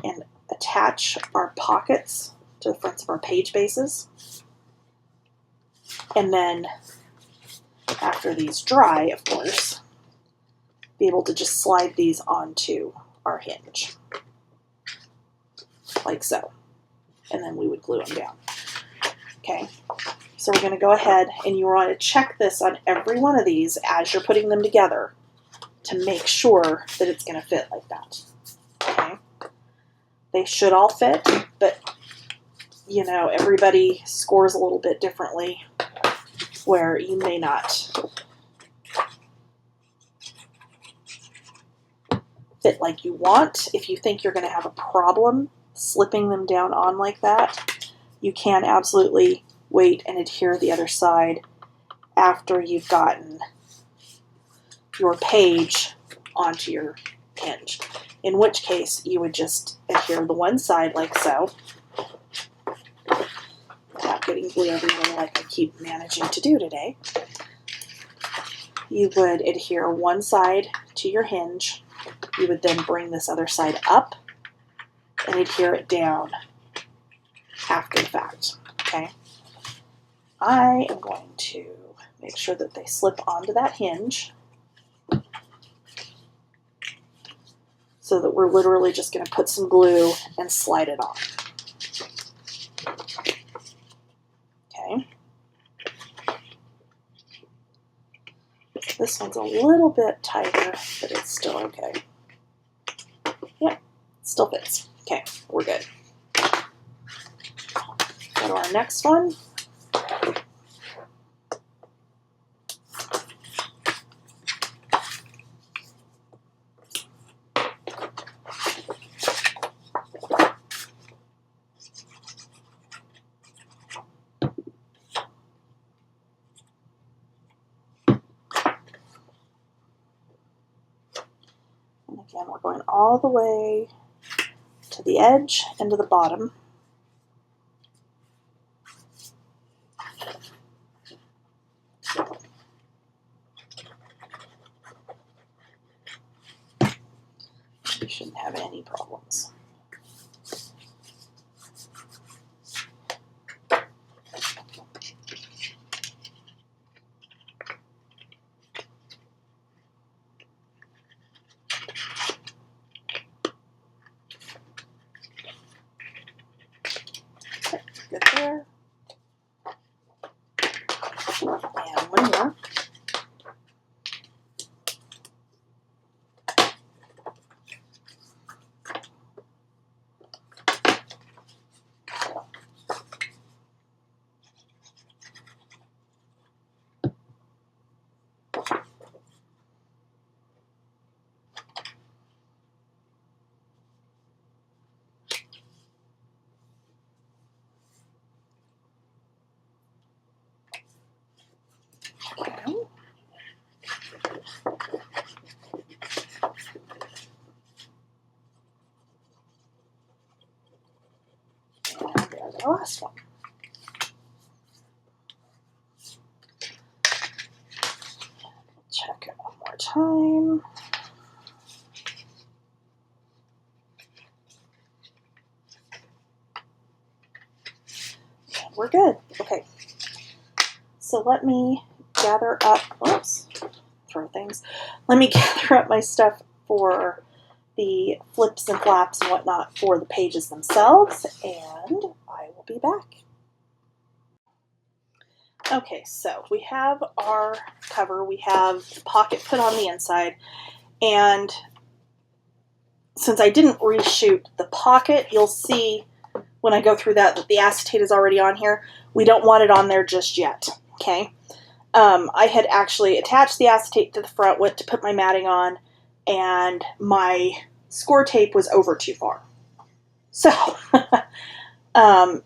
and attach our pockets to the fronts of our page bases. And then after these dry, of course, be able to just slide these onto our hinge, like so. And then we would glue them down. Okay, so we're going to go ahead and you want to check this on every one of these as you're putting them together to make sure that it's going to fit like that. Okay, they should all fit, but you know, everybody scores a little bit differently where you may not fit like you want. If you think you're going to have a problem slipping them down on like that, you can absolutely wait and adhere the other side after you've gotten your page onto your hinge, in which case you would just adhere the one side like so, without getting glue everywhere like I keep managing to do today. You would adhere one side to your hinge. You would then bring this other side up and adhere it down after the fact, okay? I am going to make sure that they slip onto that hinge so that we're literally just going to put some glue and slide it on. Okay. This one's a little bit tighter, but it's still okay. Yep, still fits. Okay, we're good. Go to our next one. And again, we're going all the way to the edge and to the bottom. You shouldn't have any problems. Okay, good there. And one more. Okay. And there's our last one. Check it one more time. And we're good. Okay. So let me gather up, whoops, throw things. Let me gather up my stuff for the flips and flaps and whatnot for the pages themselves, and I will be back. Okay, so we have our cover, we have the pocket put on the inside, and since I didn't reshoot the pocket, you'll see when I go through that the acetate is already on here. We don't want it on there just yet, okay? I had actually attached the acetate to the front, went to put my matting on, and my score tape was over too far. So,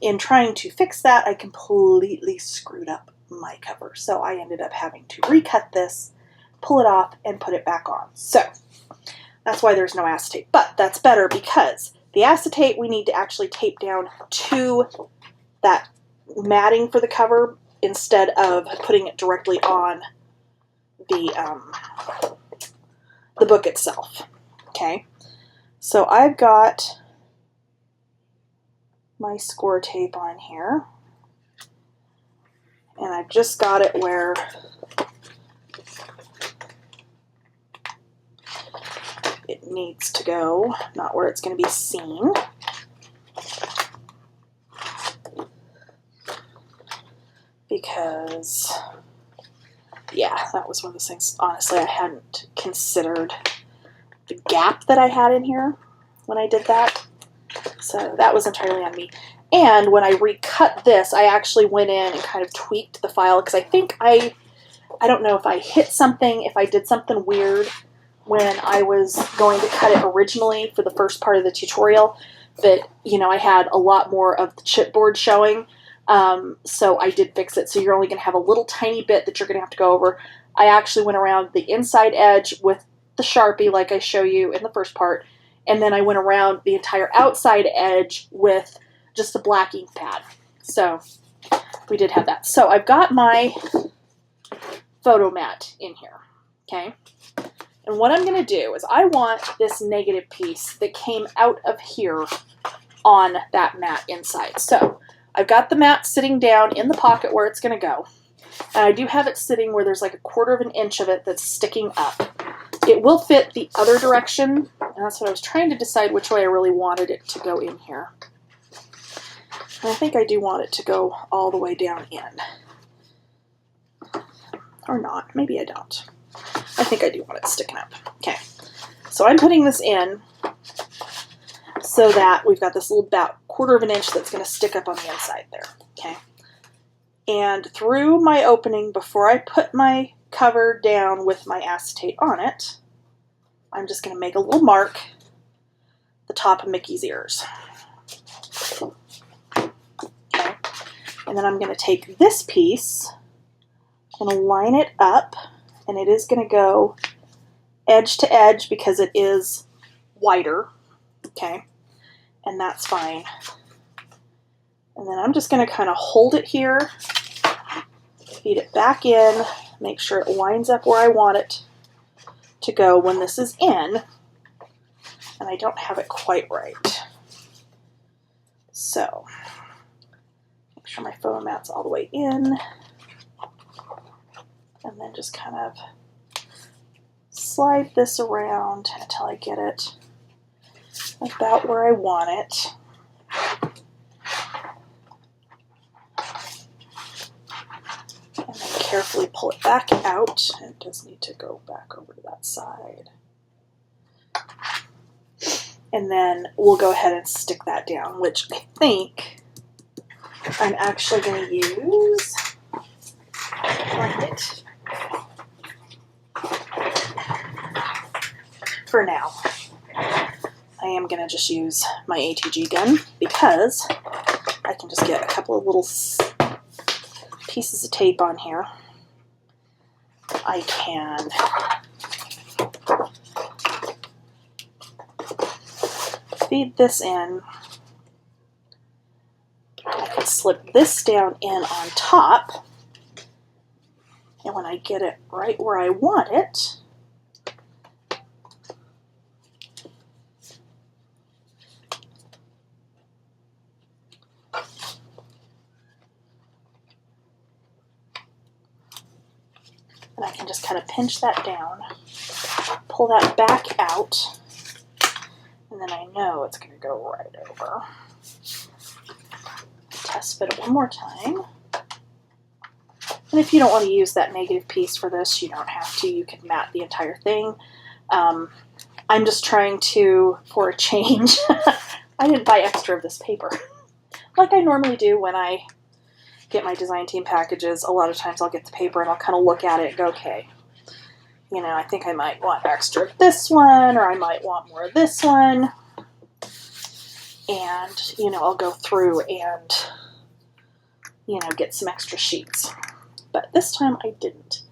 in trying to fix that, I completely screwed up my cover. So I ended up having to recut this, pull it off, and put it back on. So that's why there's no acetate. But that's better because the acetate we need to actually tape down to that matting for the cover instead of putting it directly on the book itself. Okay, so I've got my score tape on here, and I've just got it where it needs to go, not where it's going to be seen. Because, yeah, that was one of those things, honestly, I hadn't considered the gap that I had in here when I did that. So that was entirely on me. And when I recut this, I actually went in and kind of tweaked the file because I think I don't know if I hit something, if I did something weird when I was going to cut it originally for the first part of the tutorial, that, you know, I had a lot more of the chipboard showing. So I did fix it. So you're only going to have a little tiny bit that you're going to have to go over. I actually went around the inside edge with the Sharpie like I show you in the first part. And then I went around the entire outside edge with just a black ink pad. So we did have that. So I've got my photo mat in here. Okay. And what I'm going to do is I want this negative piece that came out of here on that mat inside. So I've got the mat sitting down in the pocket where it's going to go. And I do have it sitting where there's like 1/4 of an inch of it that's sticking up. It will fit the other direction, and that's what I was trying to decide which way I really wanted it to go in here. And I think I do want it to go all the way down in. Or not. Maybe I don't. I think I do want it sticking up. Okay. So I'm putting this in so that we've got this little about 1/4 of an inch that's going to stick up on the inside there. Okay. And through my opening, before I put my cover down with my acetate on it, I'm just going to make a little mark the top of Mickey's ears. Okay. And then I'm going to take this piece and line it up, and it is going to go edge to edge because it is wider. Okay. And that's fine. And then I'm just going to kind of hold it here, feed it back in, make sure it lines up where I want it to go when this is in, and I don't have it quite right. So, make sure my photo mat's all the way in, and then just kind of slide this around until I get it about where I want it. And then carefully pull it back out. It does need to go back over to that side. And then we'll go ahead and stick that down, which I think I'm actually going to use blanket for now. I am going to just use my ATG gun because I can just get a couple of little pieces of tape on here. I can feed this in. I can slip this down in on top, and when I get it right where I want it, and I can just kind of pinch that down, pull that back out, and then I know it's going to go right over. Test fit it one more time. And if you don't want to use that negative piece for this, you don't have to. You can mat the entire thing. I'm just trying to, for a change, I didn't buy extra of this paper. Like I normally do when I get my design team packages. A lot of times I'll get the paper and I'll kind of look at it and go, okay, you know, I think I might want extra of this one, or I might want more of this one. And, you know, I'll go through and, you know, get some extra sheets. But this time I didn't.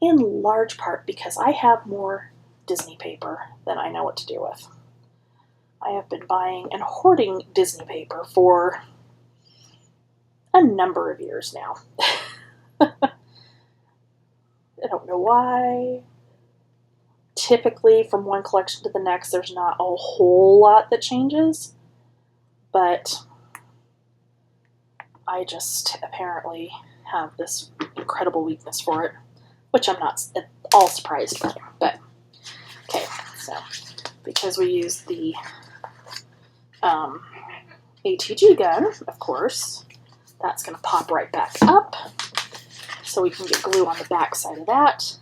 In large part because I have more Disney paper than I know what to do with. I have been buying and hoarding Disney paper for a number of years now. I don't know why. Typically, from one collection to the next, there's not a whole lot that changes, but I just apparently have this incredible weakness for it, which I'm not at all surprised by. But, okay, so because we use the ATG gun, of course, that's going to pop right back up, so we can get glue on the back side of that.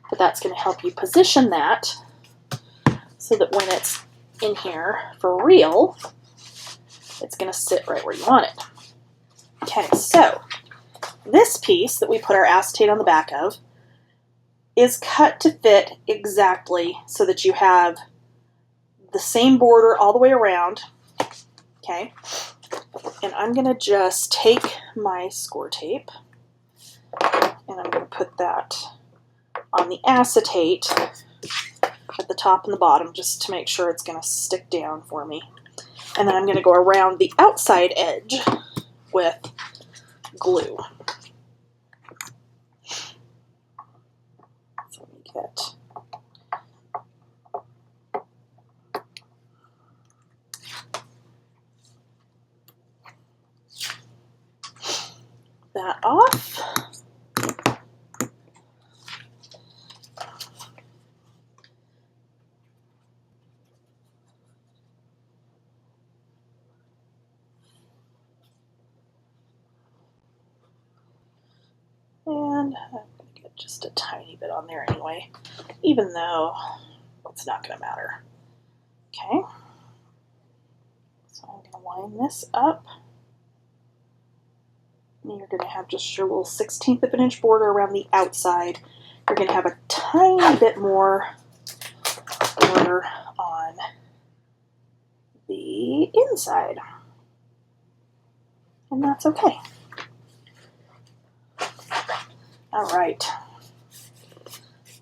But that's going to help you position that so that when it's in here for real, it's going to sit right where you want it. Okay, so this piece that we put our acetate on the back of is cut to fit exactly so that you have the same border all the way around. Okay, and I'm going to just take my score tape and I'm going to put that on the acetate at the top and the bottom just to make sure it's going to stick down for me. And then I'm going to go around the outside edge with glue. So let me get that off. And I'm going to get just a tiny bit on there anyway, even though it's not going to matter. Okay, so I'm going to line this up. And you're going to have just your little 1/16 of an inch border around the outside. You're going to have a tiny bit more border on the inside. And that's okay. All right.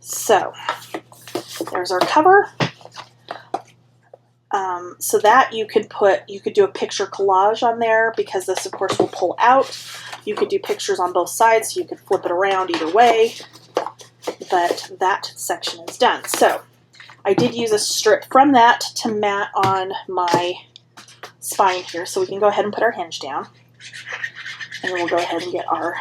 So there's our cover. So that you could do a picture collage on there because this, of course, will pull out. You could do pictures on both sides, so you could flip it around either way. But that section is done. So I did use a strip from that to mat on my spine here, so we can go ahead and put our hinge down. And then we'll go ahead and get our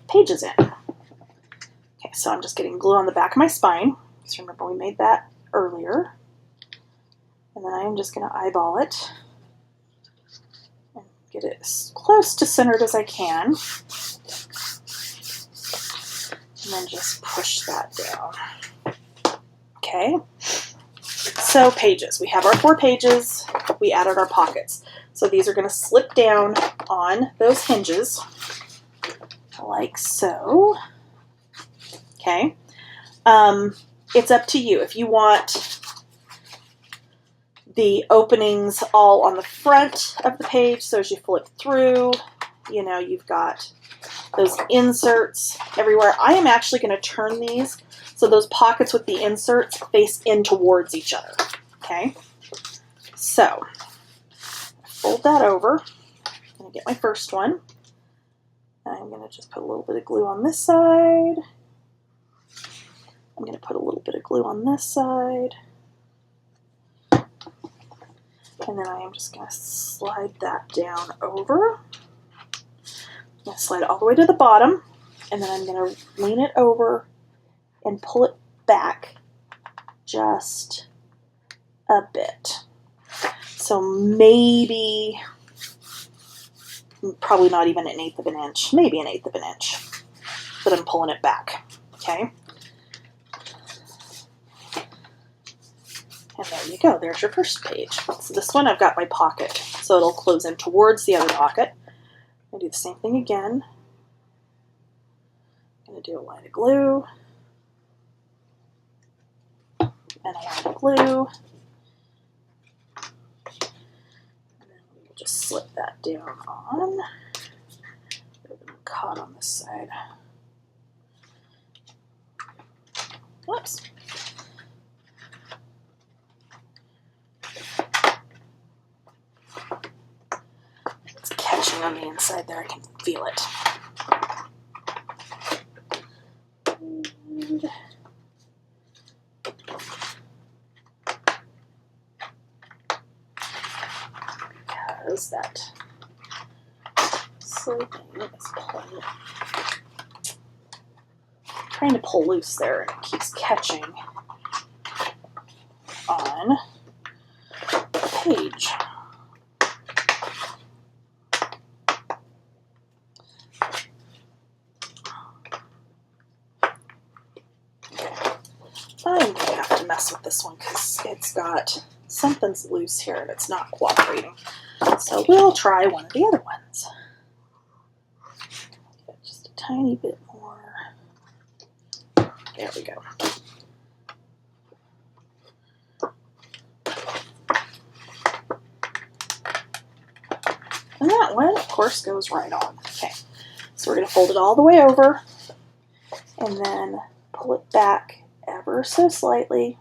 pages in. Okay, so I'm just getting glue on the back of my spine. Just remember we made that earlier. And then I'm just going to eyeball it and get it as close to centered as I can. And then just push that down. Okay. So pages. We have our 4 pages. We added our pockets. So these are going to slip down on those hinges like so. Okay. It's up to you. If you want the openings all on the front of the page, so as you flip through, you know, you've got those inserts everywhere. I am actually going to turn these so those pockets with the inserts face in towards each other. Okay. So fold that over. I'm going to get my first one. I'm going to just put a little bit of glue on this side. I'm going to put a little bit of glue on this side. And then I am just going to slide that down over. I'm going to slide it all the way to the bottom. And then I'm going to lean it over and pull it back just a bit. So maybe probably not even 1/8 of an inch, maybe 1/8 of an inch, but I'm pulling it back, okay? And there you go, there's your first page. So this one I've got my pocket, so it'll close in towards the other pocket. I'm gonna do the same thing again. I'm gonna do a line of glue, and a line of glue. And then we'll just slip that down on. Caught on this side. Whoops. It's catching on the inside there, I can feel it. Because that sleeping is trying to pull loose there, and it keeps catching on the page. I'm going to have to mess with this one because it's got something's loose here and it's not cooperating. So we'll try one of the other ones. Just a tiny bit more. There we go. And that one, of course, goes right on. Okay, so we're going to fold it all the way over and then pull it back ever so slightly.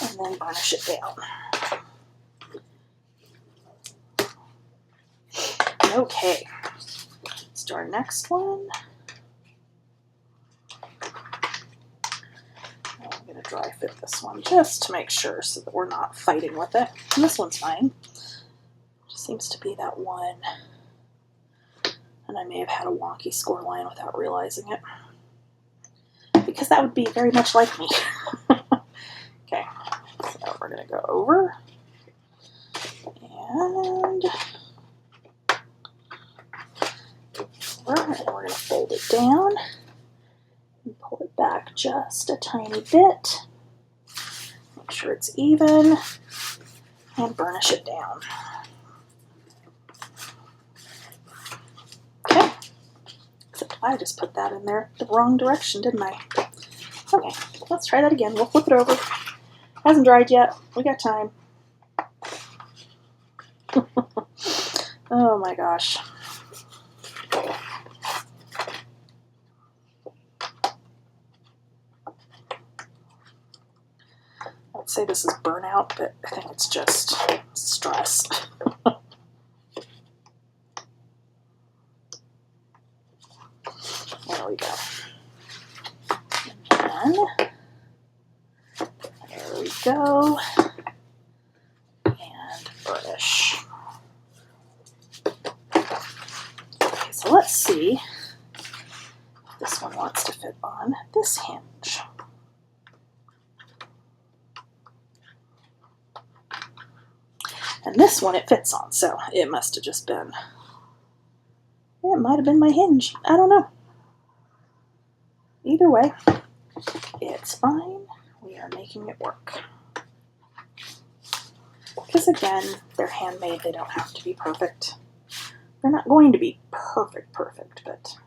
And then burnish it down. Okay, let's do our next one. I'm going to dry fit this one just to make sure so that we're not fighting with it. And this one's fine. Just seems to be that one. And I may have had a wonky score line without realizing it. Because that would be very much like me. Okay, so we're going to go over. And we're going to fold it down and pull it back just a tiny bit. Make sure it's even and burnish it down. Okay, except I just put that in there the wrong direction, didn't I? Okay, let's try that again. We'll flip it over. Hasn't dried yet. We got time. Oh my gosh. I'd say this is burnout, but I think it's just stress. There we go. And then, there we go. And burnish. Okay, so let's see if this one wants to fit on this hinge. And this one it fits on, so it must have just been, it might have been my hinge. I don't know. Either way, it's fine. We are making it work. Because again, they're handmade. They don't have to be perfect. They're not going to be perfect, but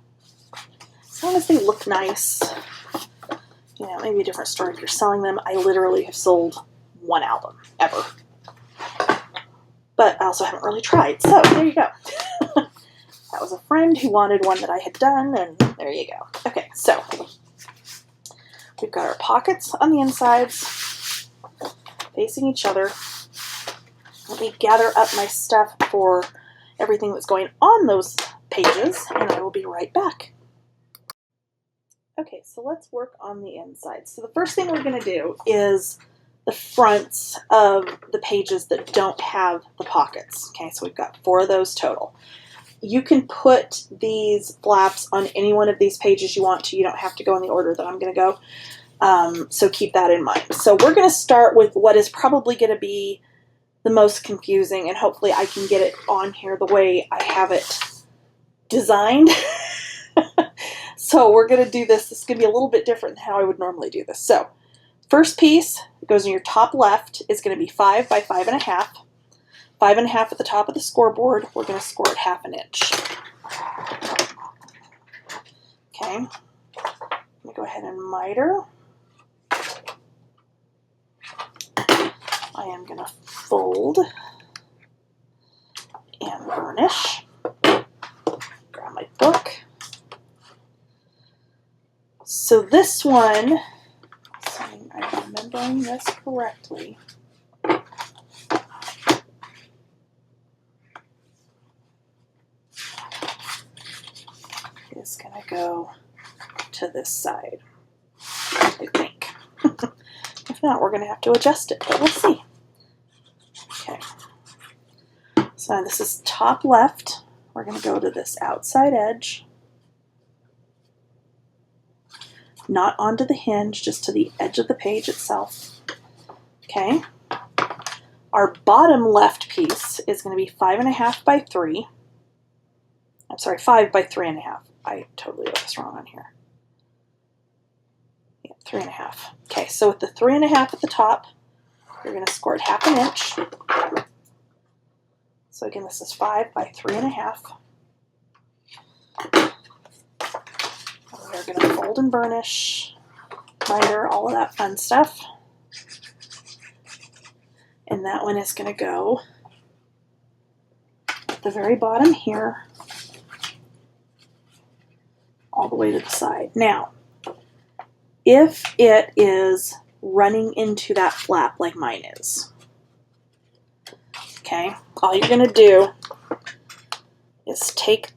as long as they look nice, you know, maybe a different story if you're selling them. I literally have sold one album, ever. But I also haven't really tried, so there you go. That was a friend who wanted one that I had done, and there you go. Okay, so we've got our pockets on the insides, facing each other. Let me gather up my stuff for everything that's going on those pages, and I will be right back. Okay, so let's work on the inside. So the first thing we're going to do is the fronts of the pages that don't have the pockets. Okay, so we've got 4 of those total. You can put these flaps on any one of these pages you want to. You don't have to go in the order that I'm going to go. So keep that in mind. So we're going to start with what is probably going to be the most confusing, and hopefully I can get it on here the way I have it designed. So we're going to do this. This is going to be a little bit different than how I would normally do this. So first piece that goes in your top left is going to be 5 by 5.5. 5.5 at the top of the scoreboard. We're going to score it 1/2 inch. Okay. I'm going to go ahead and miter. I am going to fold and burnish. Grab my book. So this one, assuming I'm remembering this correctly, is going to go to this side, I think. If not, we're going to have to adjust it, but we'll see. Okay. So this is top left. We're going to go to this outside edge. Not onto the hinge, just to the edge of the page itself. Okay. Our bottom left piece is going to be 5.5 by 3. I'm sorry, 5 by 3.5. I totally wrote this wrong on here. Yeah, 3.5. Okay, so with the 3.5 at the top, you're going to score it 1/2 inch. So again, this is 5 by 3.5. We're going to fold and burnish, miter, all of that fun stuff. And that one is going to go at the very bottom here, all the way to the side. Now, if it is running into that flap like mine is, okay, all you're going to do is take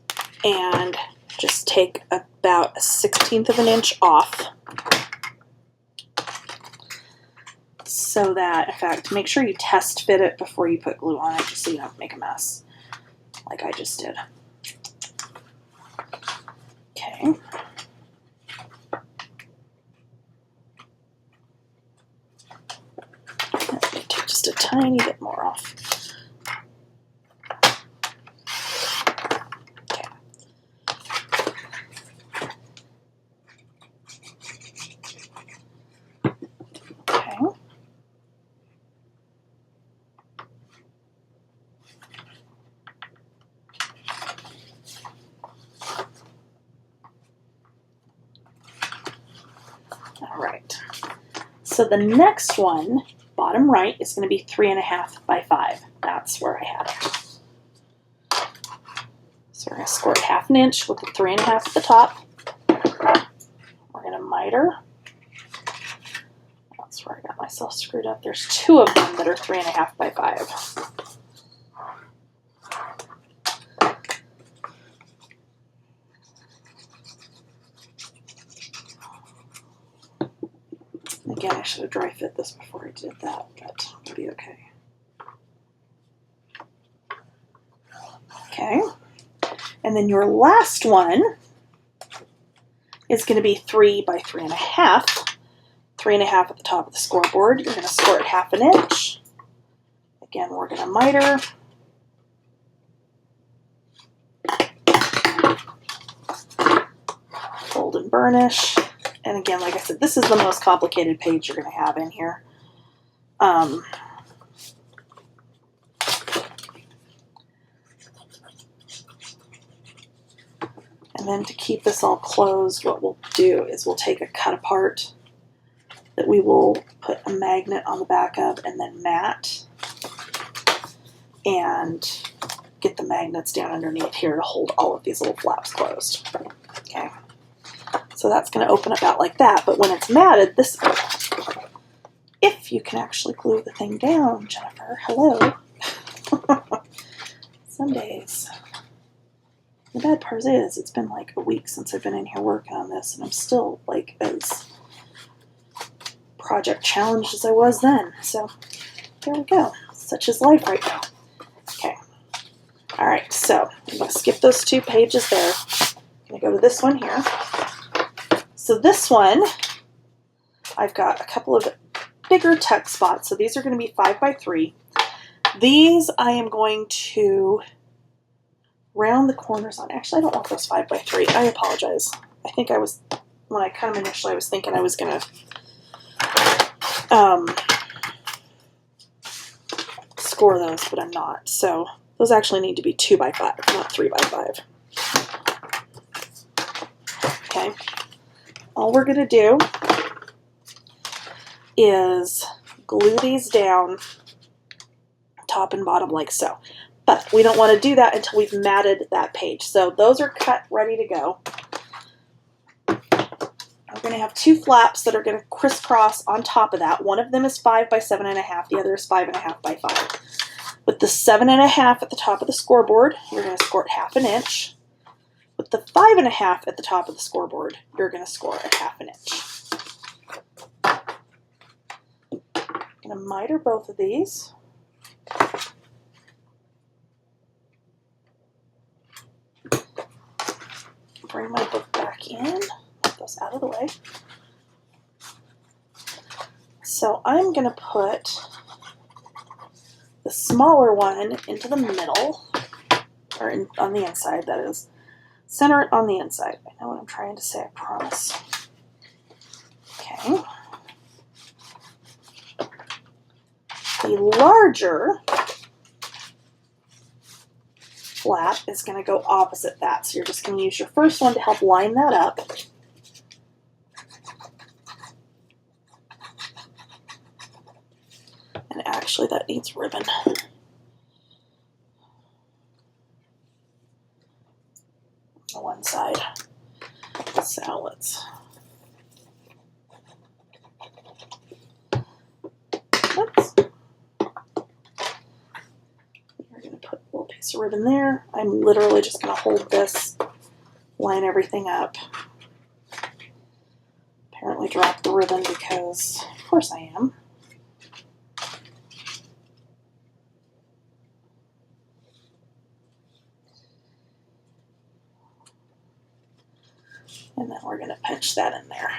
and just take about 1/16 of an inch off, so that, in fact, make sure you test fit it before you put glue on it, just so you don't make a mess like I just did. Okay. Take just a tiny bit more off. So the next one, bottom right, is going to be 3.5 by 5. That's where I had it. So we're going to score it 1/2 inch with the 3.5 at the top. We're going to miter. That's where I got myself screwed up. There's 2 of them that are 3.5 by 5. Again, I should have dry fit this before I did that, but it'll be okay. Okay. And then your last one is going to be 3 by 3.5. 3.5 at the top of the scoreboard. You're going to score it 1/2 inch. Again, we're going to miter. Fold and burnish. And again, like I said, this is the most complicated page you're going to have in here. And then to keep this all closed, what we'll do is we'll take a cut apart that we will put a magnet on the back of and then mat, and get the magnets down underneath here to hold all of these little flaps closed. Okay. So that's going to open up out like that, but when it's matted, this, if you can actually glue the thing down, Jennifer, hello. Some days. The bad part is, it's been like a week since I've been in here working on this, and I'm still like as project challenged as I was then. So there we go. Such is life right now. Okay. All right, so I'm going to skip those 2 pages there. I'm going to go to this one here. So this one, I've got a couple of bigger tuck spots. So these are going to be 5 by 3. These I am going to round the corners on. Actually, I don't want those 5 by 3. I apologize. I think I was, when I cut them initially, I was thinking I was going to score those, but I'm not. So those actually need to be 2 by 5, not 3 by 5. Okay. All we're going to do is glue these down top and bottom like so. But we don't want to do that until we've matted that page. So those are cut, ready to go. We're going to have 2 flaps that are going to crisscross on top of that. One of them is 5 by 7.5. The other is 5.5 by 5. With the 7.5 at the top of the scoreboard, you're going to score it 1/2 inch. With the 5.5 at the top of the scoreboard, you're going to score it 1/2 inch. I'm going to miter both of these. Bring my book back in. Get those out of the way. So I'm going to put the smaller one into the middle, or on the inside, that is. Center it on the inside. I know what I'm trying to say, I promise. Okay. The larger flap is going to go opposite that. So you're just going to use your first one to help line that up. And actually that needs ribbon. On one side. So let's... Oops. We're going to put a little piece of ribbon there. I'm literally just going to hold this, line everything up. Apparently drop the ribbon because, of course I am. And then we're going to pinch that in there.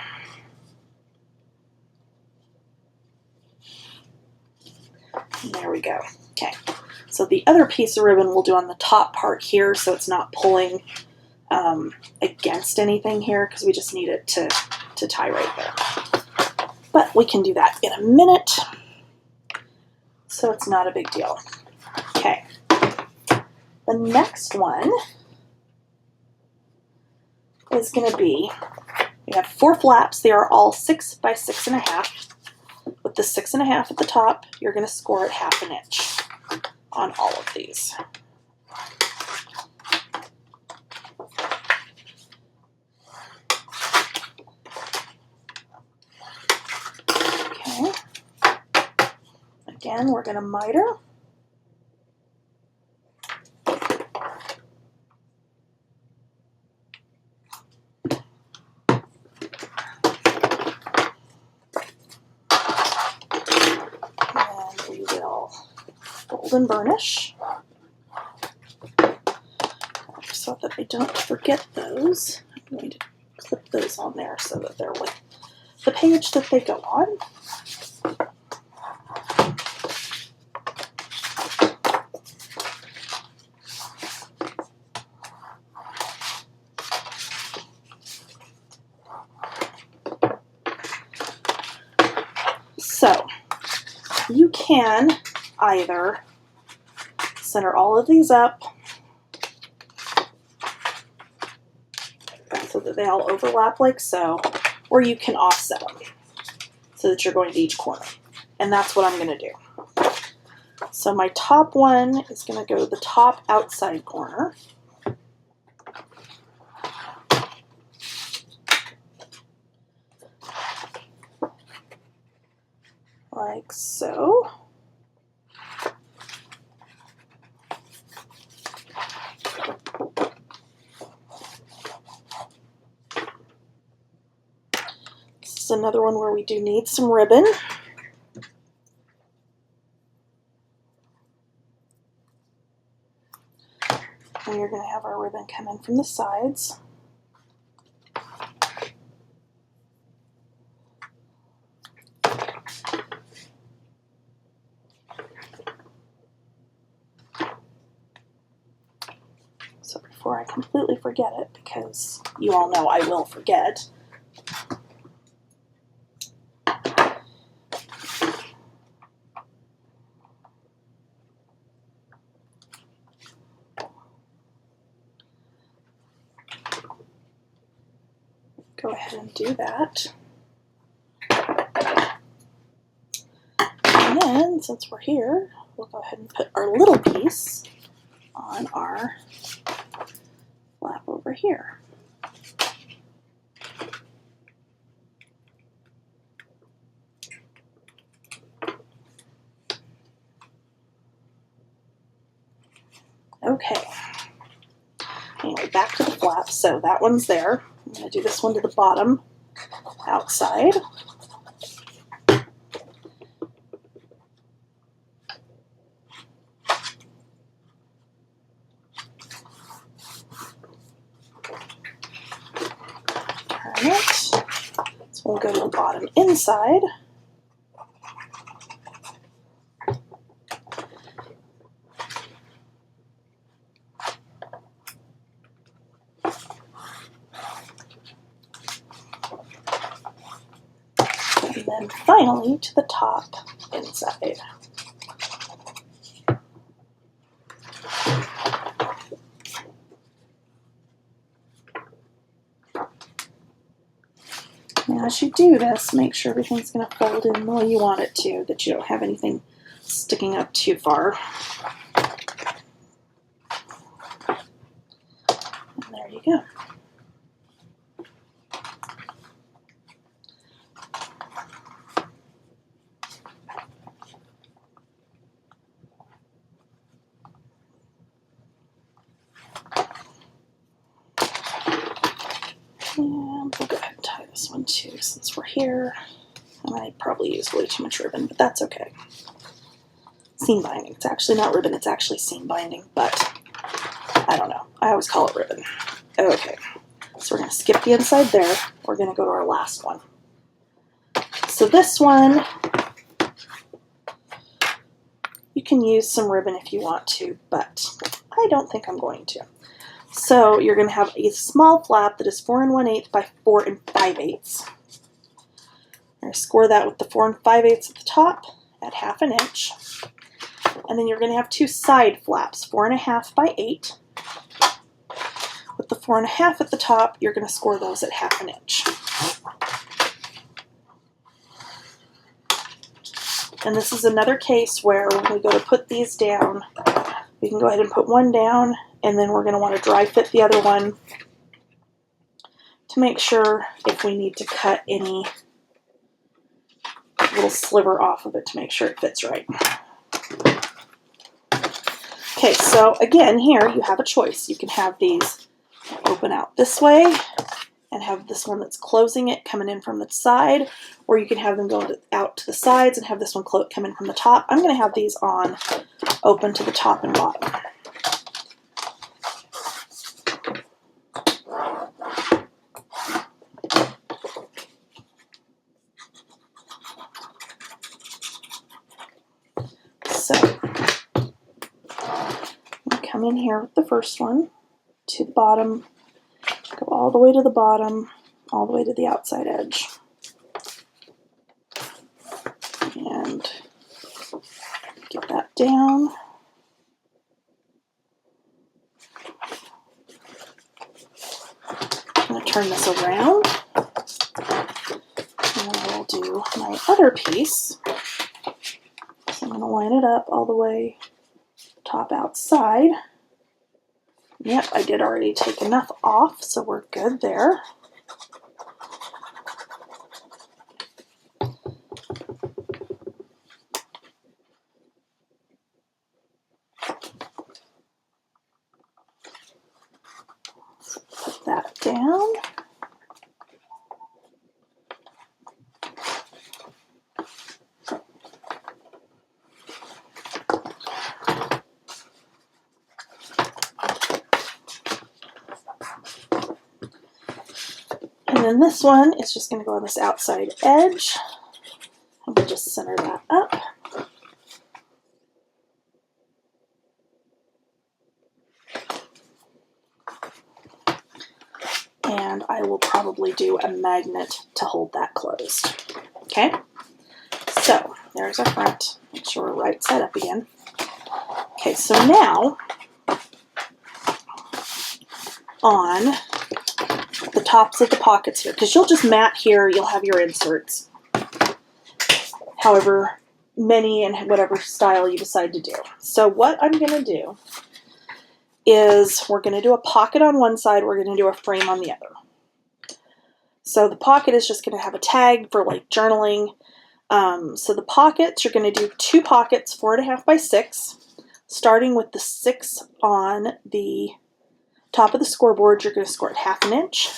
And there we go. Okay. So the other piece of ribbon we'll do on the top part here so it's not pulling against anything here because we just need it to tie right there. But we can do that in a minute. So it's not a big deal. Okay. The next one is going to be, we have 4 flaps. They are all 6 by 6.5. With the 6.5 at the top, you're going to score it 1/2 inch on all of these. Okay. Again, we're going to miter. And burnish so that I don't forget those. I'm going to clip those on there so that they're with the page that they go on. So you can either center all of these up so that they all overlap like so, or you can offset them so that you're going to each corner. And that's what I'm going to do. So my top one is going to go to the top outside corner. Like so. Another one where we do need some ribbon. And you're going to have our ribbon come in from the sides. completely forget it, because you all know I will forget. Go ahead and do that. And then, since we're here, we'll go ahead and put our little piece on our flap over here. Okay. Anyway, back to the flap. So that one's there. I'm going to do this one to the bottom outside. Turn it. So we'll go to the bottom inside. And then finally to the top inside. Now as you do this, make sure everything's going to fold in the way you want it to, that you don't have anything sticking up too far. And there you go. And we'll go ahead and tie this one too, since we're here. And I probably used way too much ribbon, but that's okay. Seam binding. It's actually not ribbon, it's actually seam binding, but I don't know. I always call it ribbon. Okay, so we're going to skip the inside there. We're going to go to our last one. So this one, you can use some ribbon if you want to, but I don't think I'm going to. So you're going to have a small flap that is 4 1/8 by 4 5/8. You're going to score that with the 4 5/8 at the top at 1/2 inch. And then you're going to have 2 side flaps, 4 1/2 by 8. With the 4 1/2 at the top, you're going to score those at 1/2 inch. And this is another case where when we go to put these down, we can go ahead and put one down, and then we're going to want to dry fit the other one to make sure if we need to cut any little sliver off of it to make sure it fits right. Okay, so again, here you have a choice. You can have these open out this way and have this one that's closing it coming in from the side, or you can have them go out to the sides and have this one come in from the top. I'm going to have these on open to the top and bottom. So I'm come in here with the first one to the bottom, go all the way to the bottom, all the way to the outside edge. And get that down. I'm going to turn this around, and then I'll do my other piece. So I'm going to line it up all the way top outside. Yep, I did already take enough off, so we're good there. Put that down. And then this one is just going to go on this outside edge. And we'll just center that up. and I will probably do a magnet to hold that closed. Okay, so there's our front. Make sure we're right side up again. Okay, so now on the tops of the pockets here, because you'll just mat here, you'll have your inserts, however many and whatever style you decide to do. So what I'm going to do is we're going to do a pocket on one side, we're going to do a frame on the other. So the pocket is just going to have a tag for like journaling. So the pockets, you're going to do 2 pockets, 4.5 by 6, starting with the 6 on the top of the scoreboard. You're going to score it 1/2 inch,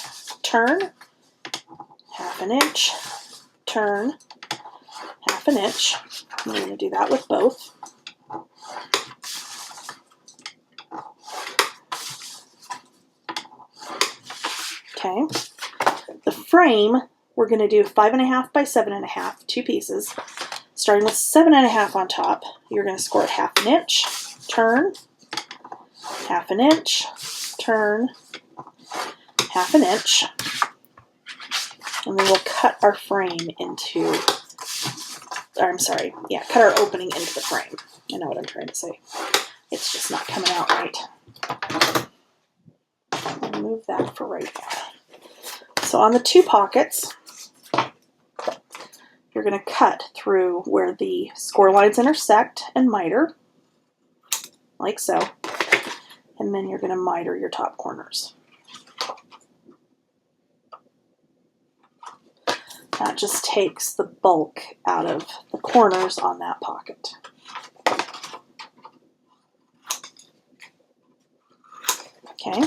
turn, 1/2 inch, turn, 1/2 inch. We're going to do that with both. Okay. The frame, we're going to do 5.5 by 7.5, 2 pieces. Starting with 7.5 on top, you're going to score it 1/2 inch, turn, 1/2 inch, turn, 1/2 inch, and then we'll cut our frame into, or I'm sorry, yeah, cut our opening into the frame. I know what I'm trying to say. It's just not coming out right. I'll remove that for right now. So on the 2 pockets, you're going to cut through where the score lines intersect and miter, like so, and then you're going to miter your top corners. That just takes the bulk out of the corners on that pocket. Okay.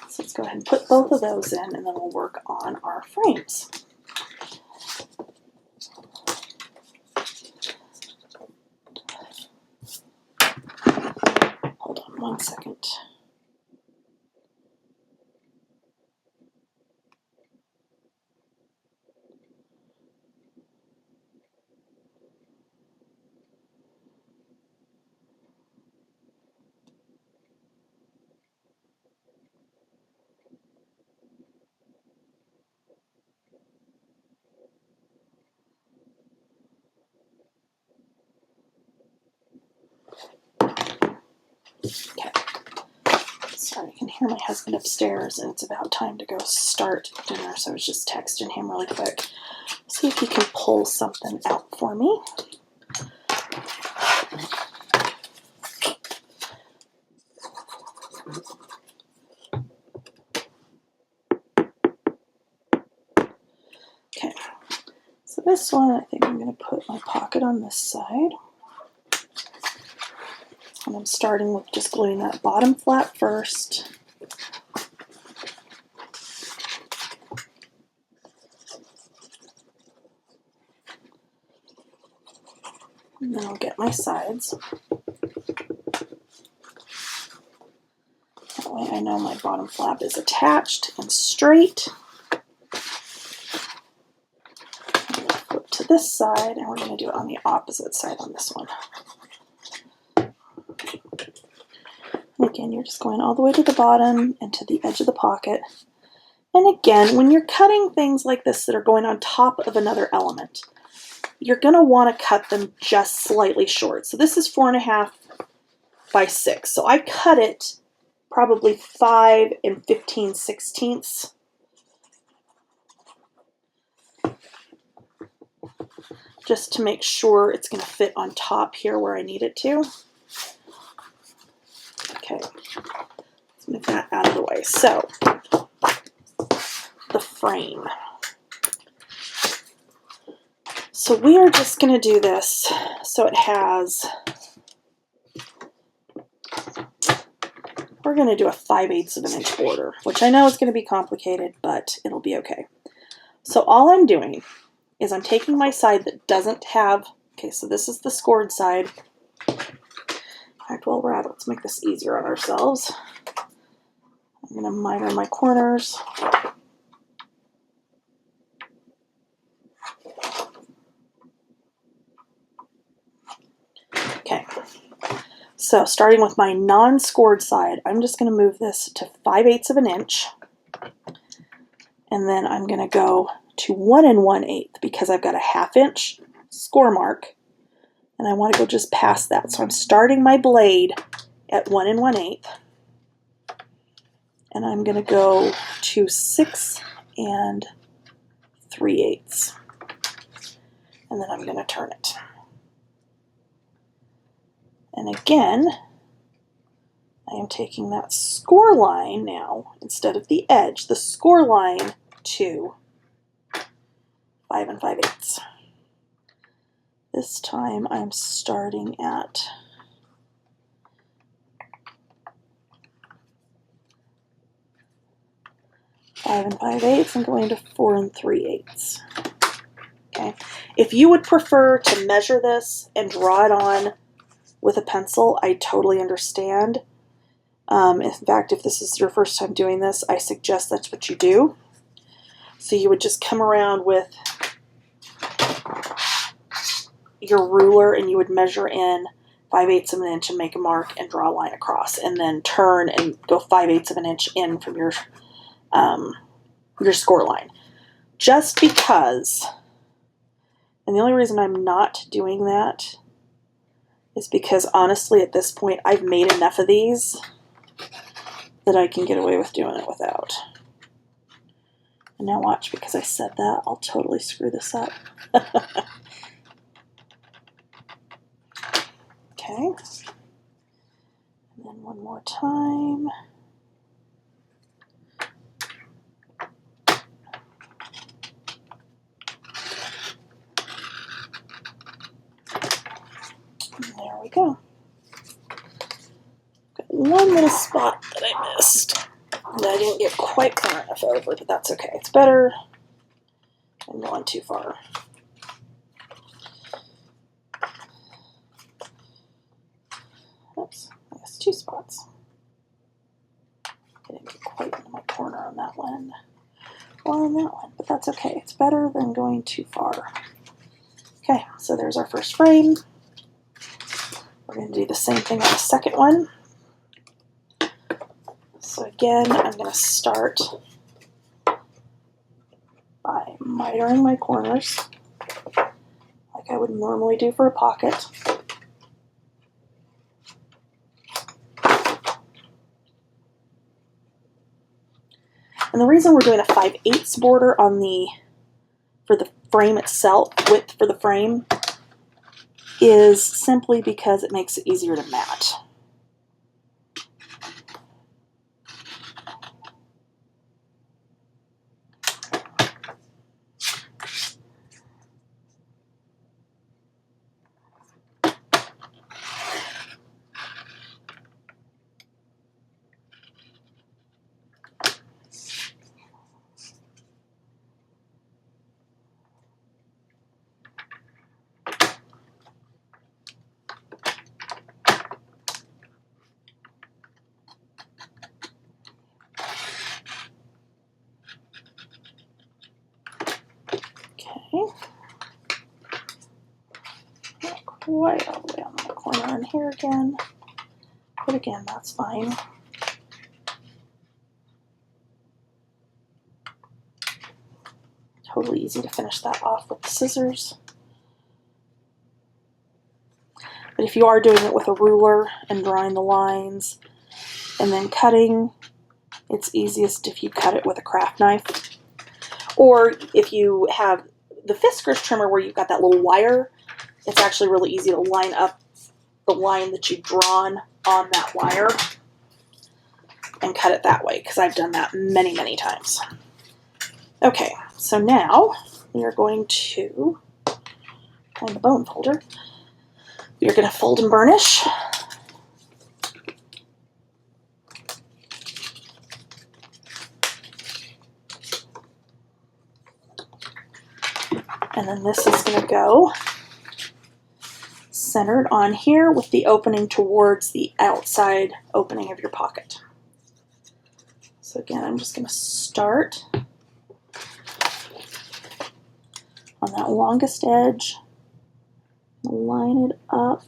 So let's go ahead and put both of those in, and then we'll work on our frames. Hold on one second. Okay. Sorry, I can hear my husband upstairs, and it's about time to go start dinner, so I was just texting him really quick. See if he can pull something out for me. Okay, so this one, I think I'm going to put my pocket on this side. And I'm starting with just gluing that bottom flap first. And then I'll get my sides. That way I know my bottom flap is attached and straight. I'm going to flip to this side, and we're going to do it on the opposite side on this one. And again, you're just going all the way to the bottom and to the edge of the pocket. And again, when you're cutting things like this that are going on top of another element, you're going to want to cut them just slightly short. So this is 4.5 by 6. So I cut it probably 5 15/16. Just to make sure it's going to fit on top here where I need it to. Okay, let's move that out of the way. So, the frame. So we are just going to do this so it has, we're going to do a 5/8 of an inch border, which I know is going to be complicated, but it'll be okay. So all I'm doing is I'm taking my side that doesn't have, okay, so this is the scored side. In fact, while we're at it, let's make this easier on ourselves. I'm going to miter my corners. Okay. So starting with my non-scored side, I'm just going to move this to 5/8 of an inch. And then I'm going to go to 1 1/8 because I've got a 1/2 inch score mark. And I want to go just past that. So I'm starting my blade at 1 1/8. And I'm going to go to 6 3/8. And then I'm going to turn it. And again, I am taking that score line now, instead of the edge, the score line to 5 5/8. This time I'm starting at 5 5/8 and going to 4 3/8. Okay. If you would prefer to measure this and draw it on with a pencil, I totally understand. In fact, if this is your first time doing this, I suggest that's what you do. So you would just come around with your ruler and you would measure in 5/8 of an inch and make a mark and draw a line across, and then turn and go 5/8 of an inch in from your score line. Just because, and the only reason I'm not doing that is because honestly at this point I've made enough of these that I can get away with doing it without. And now watch, because I said that, I'll totally screw this up. Okay. And then one more time. And there we go. Got one little spot that I missed that I didn't get quite far enough over, but that's okay. It's better than going too far. Oops, I guess 2 spots. I didn't get quite into my corner on that one or on that one, but that's okay. It's better than going too far. Okay, so there's our first frame. We're going to do the same thing on the second one. So again, I'm going to start by mitering my corners like I would normally do for a pocket. And the reason we're doing a 5/8 border on for the frame itself, width for the frame, is simply because it makes it easier to mat. Okay. Not quite all the way on my corner in here again, but again, that's fine. Totally easy to finish that off with the scissors. But if you are doing it with a ruler and drawing the lines and then cutting, it's easiest if you cut it with a craft knife. Or if you have the Fiskars trimmer where you've got that little wire, it's actually really easy to line up the line that you've drawn on that wire and cut it that way, because I've done that many, many times. Okay, so now we are going to find the bone folder. You're going to fold and burnish. And then this is going to go centered on here with the opening towards the outside opening of your pocket. So again, I'm just going to start on that longest edge, line it up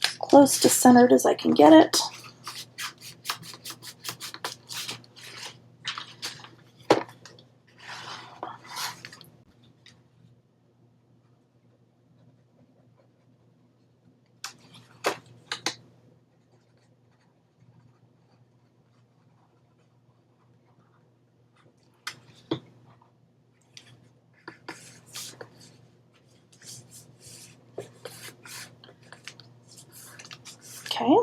as close to centered as I can get it. Okay,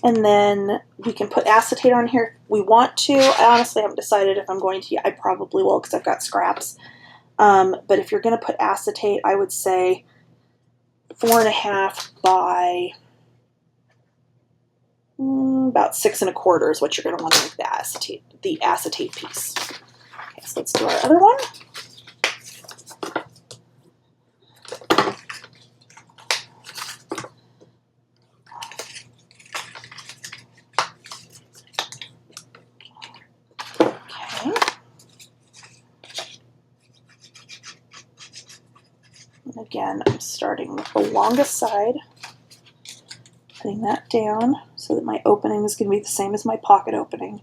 and then we can put acetate on here if we want to. I honestly haven't decided if I'm going to yet. I probably will because I've got scraps. But if you're going to put acetate, I would say 4.5 by about 6 1/4 is what you're going to want to make the acetate piece. Okay, so let's do our other one. And again, I'm starting with the longest side, putting that down so that my opening is going to be the same as my pocket opening.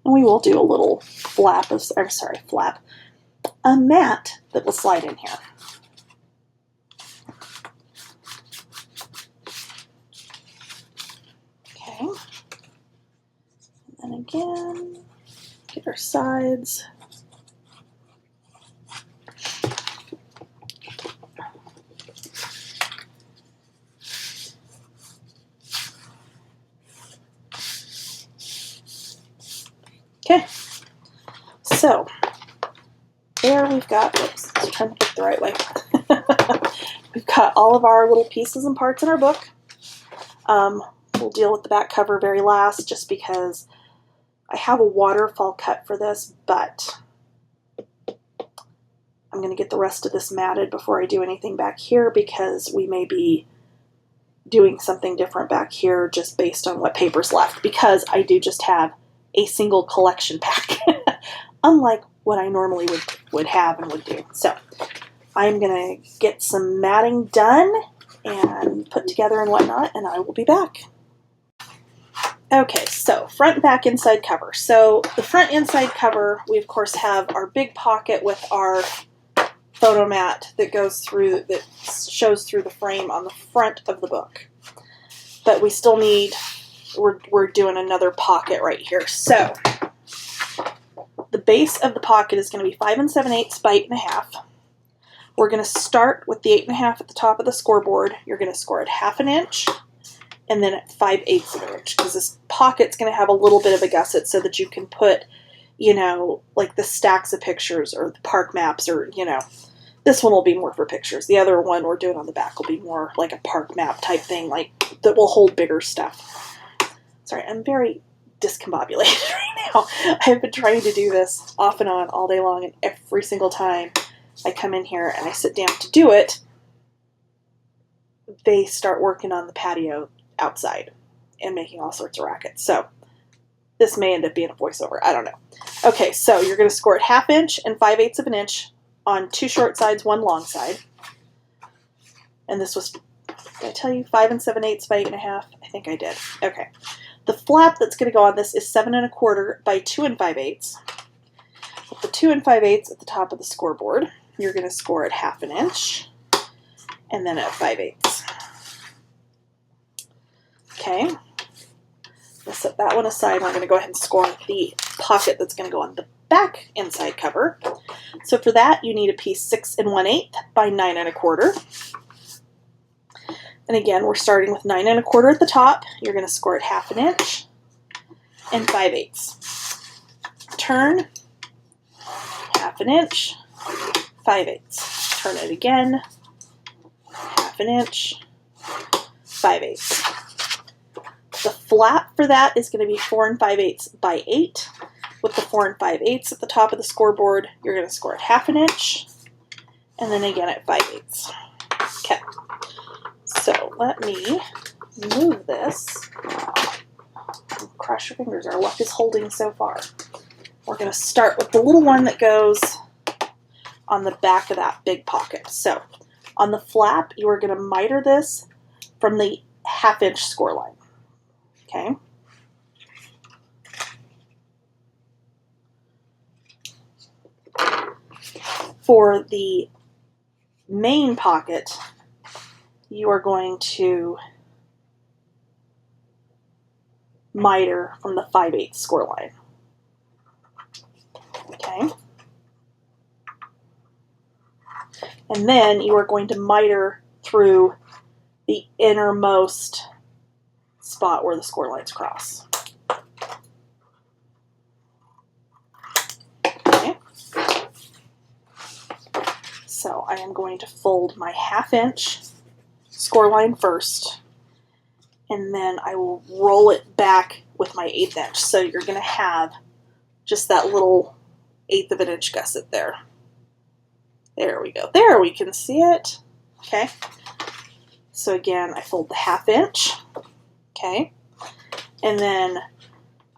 And we will do a little a mat that will slide in here. Okay. And then again, get our sides. Okay, so there we've got, whoops, I was trying to put it the right way. We've got all of our little pieces and parts in our book. We'll deal with the back cover very last just because I have a waterfall cut for this, but I'm going to get the rest of this matted before I do anything back here because we may be doing something different back here just based on what paper's left, because I do just have a single collection pack, unlike what I normally would have and would do. So I'm going to get some matting done and put together and whatnot, and I will be back. Okay, so front, back, inside cover. So the front inside cover, we of course have our big pocket with our photo mat that shows through the frame on the front of the book. But we still need, we're doing another pocket right here. So the base of the pocket is going to be 5 7/8 by 8.5. We're going to start with the 8.5 at the top of the scoreboard. You're going to score at 1/2 inch and then at 5/8 of an inch, because this pocket's going to have a little bit of a gusset so that you can put, you know, like the stacks of pictures or the park maps, or, you know, this one will be more for pictures. The other one we're doing on the back will be more like a park map type thing, like that will hold bigger stuff. Sorry, I'm very discombobulated right now. I've been trying to do this off and on all day long, and every single time I come in here and I sit down to do it, they start working on the patio outside and making all sorts of rackets. So this may end up being a voiceover. I don't know. Okay, so you're going to score at 1/2 inch and 5/8 of an inch on 2 short sides, 1 long side. And this was, did I tell you 5 7/8 by 8.5? I think I did. Okay. The flap that's going to go on this is 7 1/4 by 2 5/8. With the 2 5/8 at the top of the scoreboard, you're going to score at 1/2 inch and then at 5/8. Okay. Let's set that one aside. We're going to go ahead and score the pocket that's going to go on the back inside cover. So for that, you need a piece 6 1/8 by 9 1/4. And again, we're starting with 9 1/4 at the top. You're going to score at 1/2 inch and 5/8. Turn, 1/2 inch, 5/8. Turn it again, 1/2 inch, 5/8. The flap for that is going to be 4 5/8 by 8. With the 4 5/8 at the top of the scoreboard, you're going to score at 1/2 inch and then again at 5/8. Okay, so let me move this. Cross your fingers, our luck is holding so far. We're going to start with the little one that goes on the back of that big pocket. So on the flap, you are going to miter this from the 1/2 inch score line. Okay. For the main pocket, you are going to miter from the 5/8 score line. Okay. And then you are going to miter through the innermost spot where the score lines cross. Okay. So I am going to fold my 1/2 inch score line first, and then I will roll it back with my 1/8 inch. So you're going to have just that little 1/8 of an inch gusset there. There we go. There we can see it. Okay. So again, I fold the 1/2 inch. Okay. And then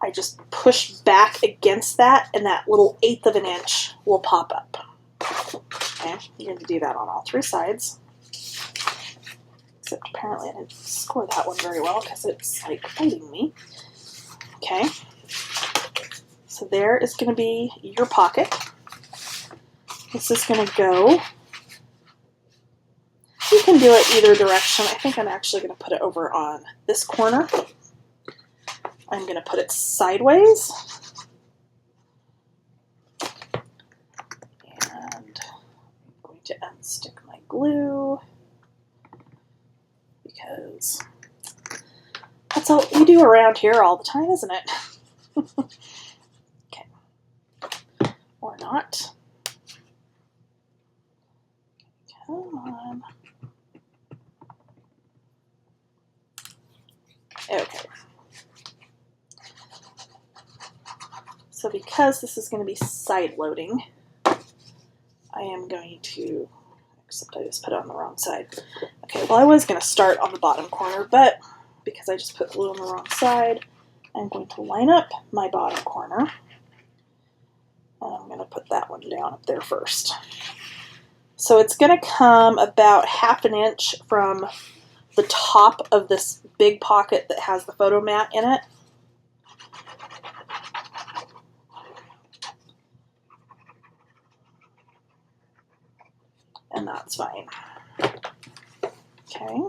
I just push back against that, and that little 1/8 of an inch will pop up. Okay. You're going to do that on all 3 sides. Except apparently I didn't score that one very well because it's like fighting me. Okay. So there is going to be your pocket. This is going to go. You can do it either direction. I think I'm actually going to put it over on this corner. I'm going to put it sideways. And I'm going to unstick my glue because that's what we do around here all the time, isn't it? Okay. Or not. Come on. Okay. So because this is going to be side loading, I am going to, except I just put it on the wrong side. Okay, well I was going to start on the bottom corner, but because I just put glue on the wrong side, I'm going to line up my bottom corner. And I'm going to put that one down up there first. So it's going to come about 1/2 inch from the top of this big pocket that has the photo mat in it. And that's fine. Okay.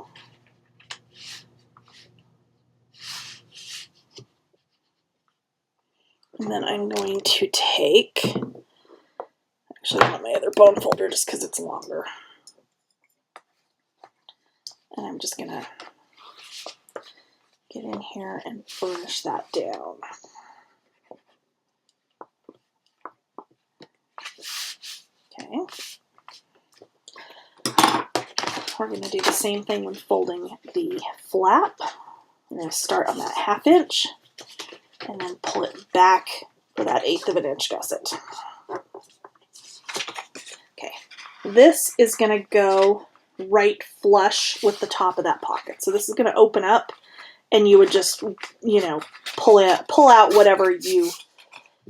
And then I'm going to take, actually I want my other bone folder just because it's longer. And I'm just going to get in here and burnish that down. Okay. We're going to do the same thing when folding the flap. I'm going to start on that 1/2 inch and then pull it back for that 1/8 of an inch gusset. Okay, this is going to go right flush with the top of that pocket. So this is going to open up, and you would just, you know, pull out whatever you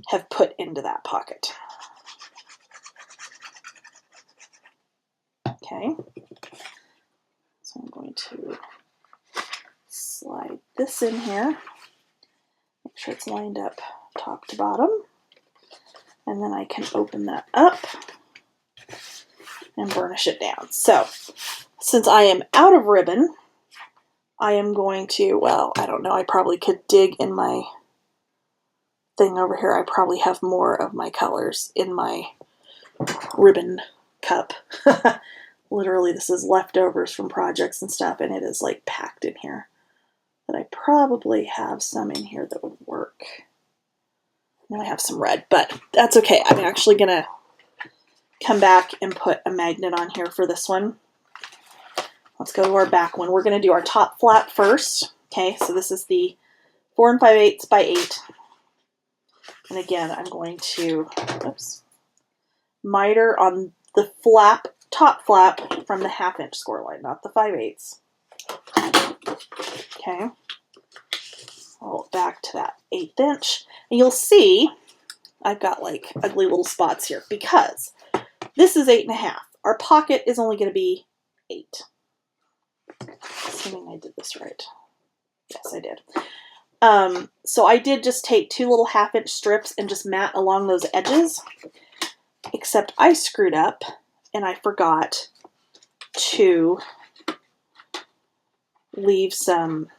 have put into that pocket. Okay. So I'm going to slide this in here, make sure it's lined up top to bottom, and then I can open that up and burnish it down. So since I am out of ribbon, I am going to, well, I don't know, I probably could dig in my thing over here. I probably have more of my colors in my ribbon cup. Literally, this is leftovers from projects and stuff, and it is like packed in here. But I probably have some in here that would work. Now I have some red, but that's okay. I'm actually going to come back and put a magnet on here for this one. Let's go to our back one. We're going to do our top flap first. Okay, so this is the 4 5/8 by 8. And again, I'm going to, oops, miter on the flap, top flap from the 1/2 inch score line, not the 5/8. Okay. Roll it back to that 1/8 inch. And you'll see I've got like ugly little spots here because this is 8 1/2. Our pocket is only going to be 8. So assuming I did this right. Yes, I did. So I did just take 2 little 1/2-inch strips and just mat along those edges, except I screwed up and I forgot to leave some,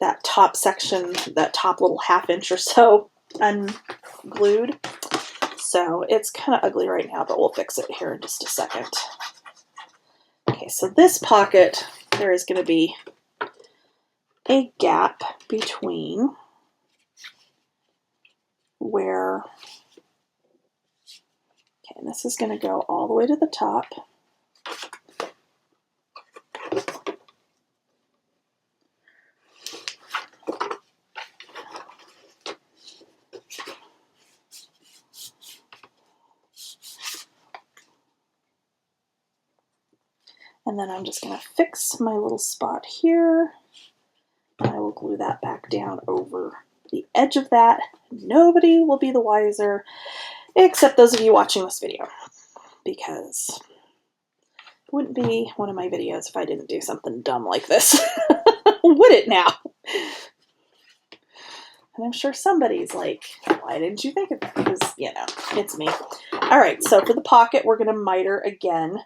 that top section, that top little 1/2-inch or so unglued. So it's kind of ugly right now, but we'll fix it here in just a second. Okay, so this pocket, there is going to be a gap between where, okay, and this is going to go all the way to the top. And then I'm just going to fix my little spot here. And I will glue that back down over the edge of that. Nobody will be the wiser, except those of you watching this video, because it wouldn't be one of my videos if I didn't do something dumb like this. Would it now? And I'm sure somebody's like, why didn't you think of that? Because, you know, it's me. All right, so for the pocket, we're going to miter again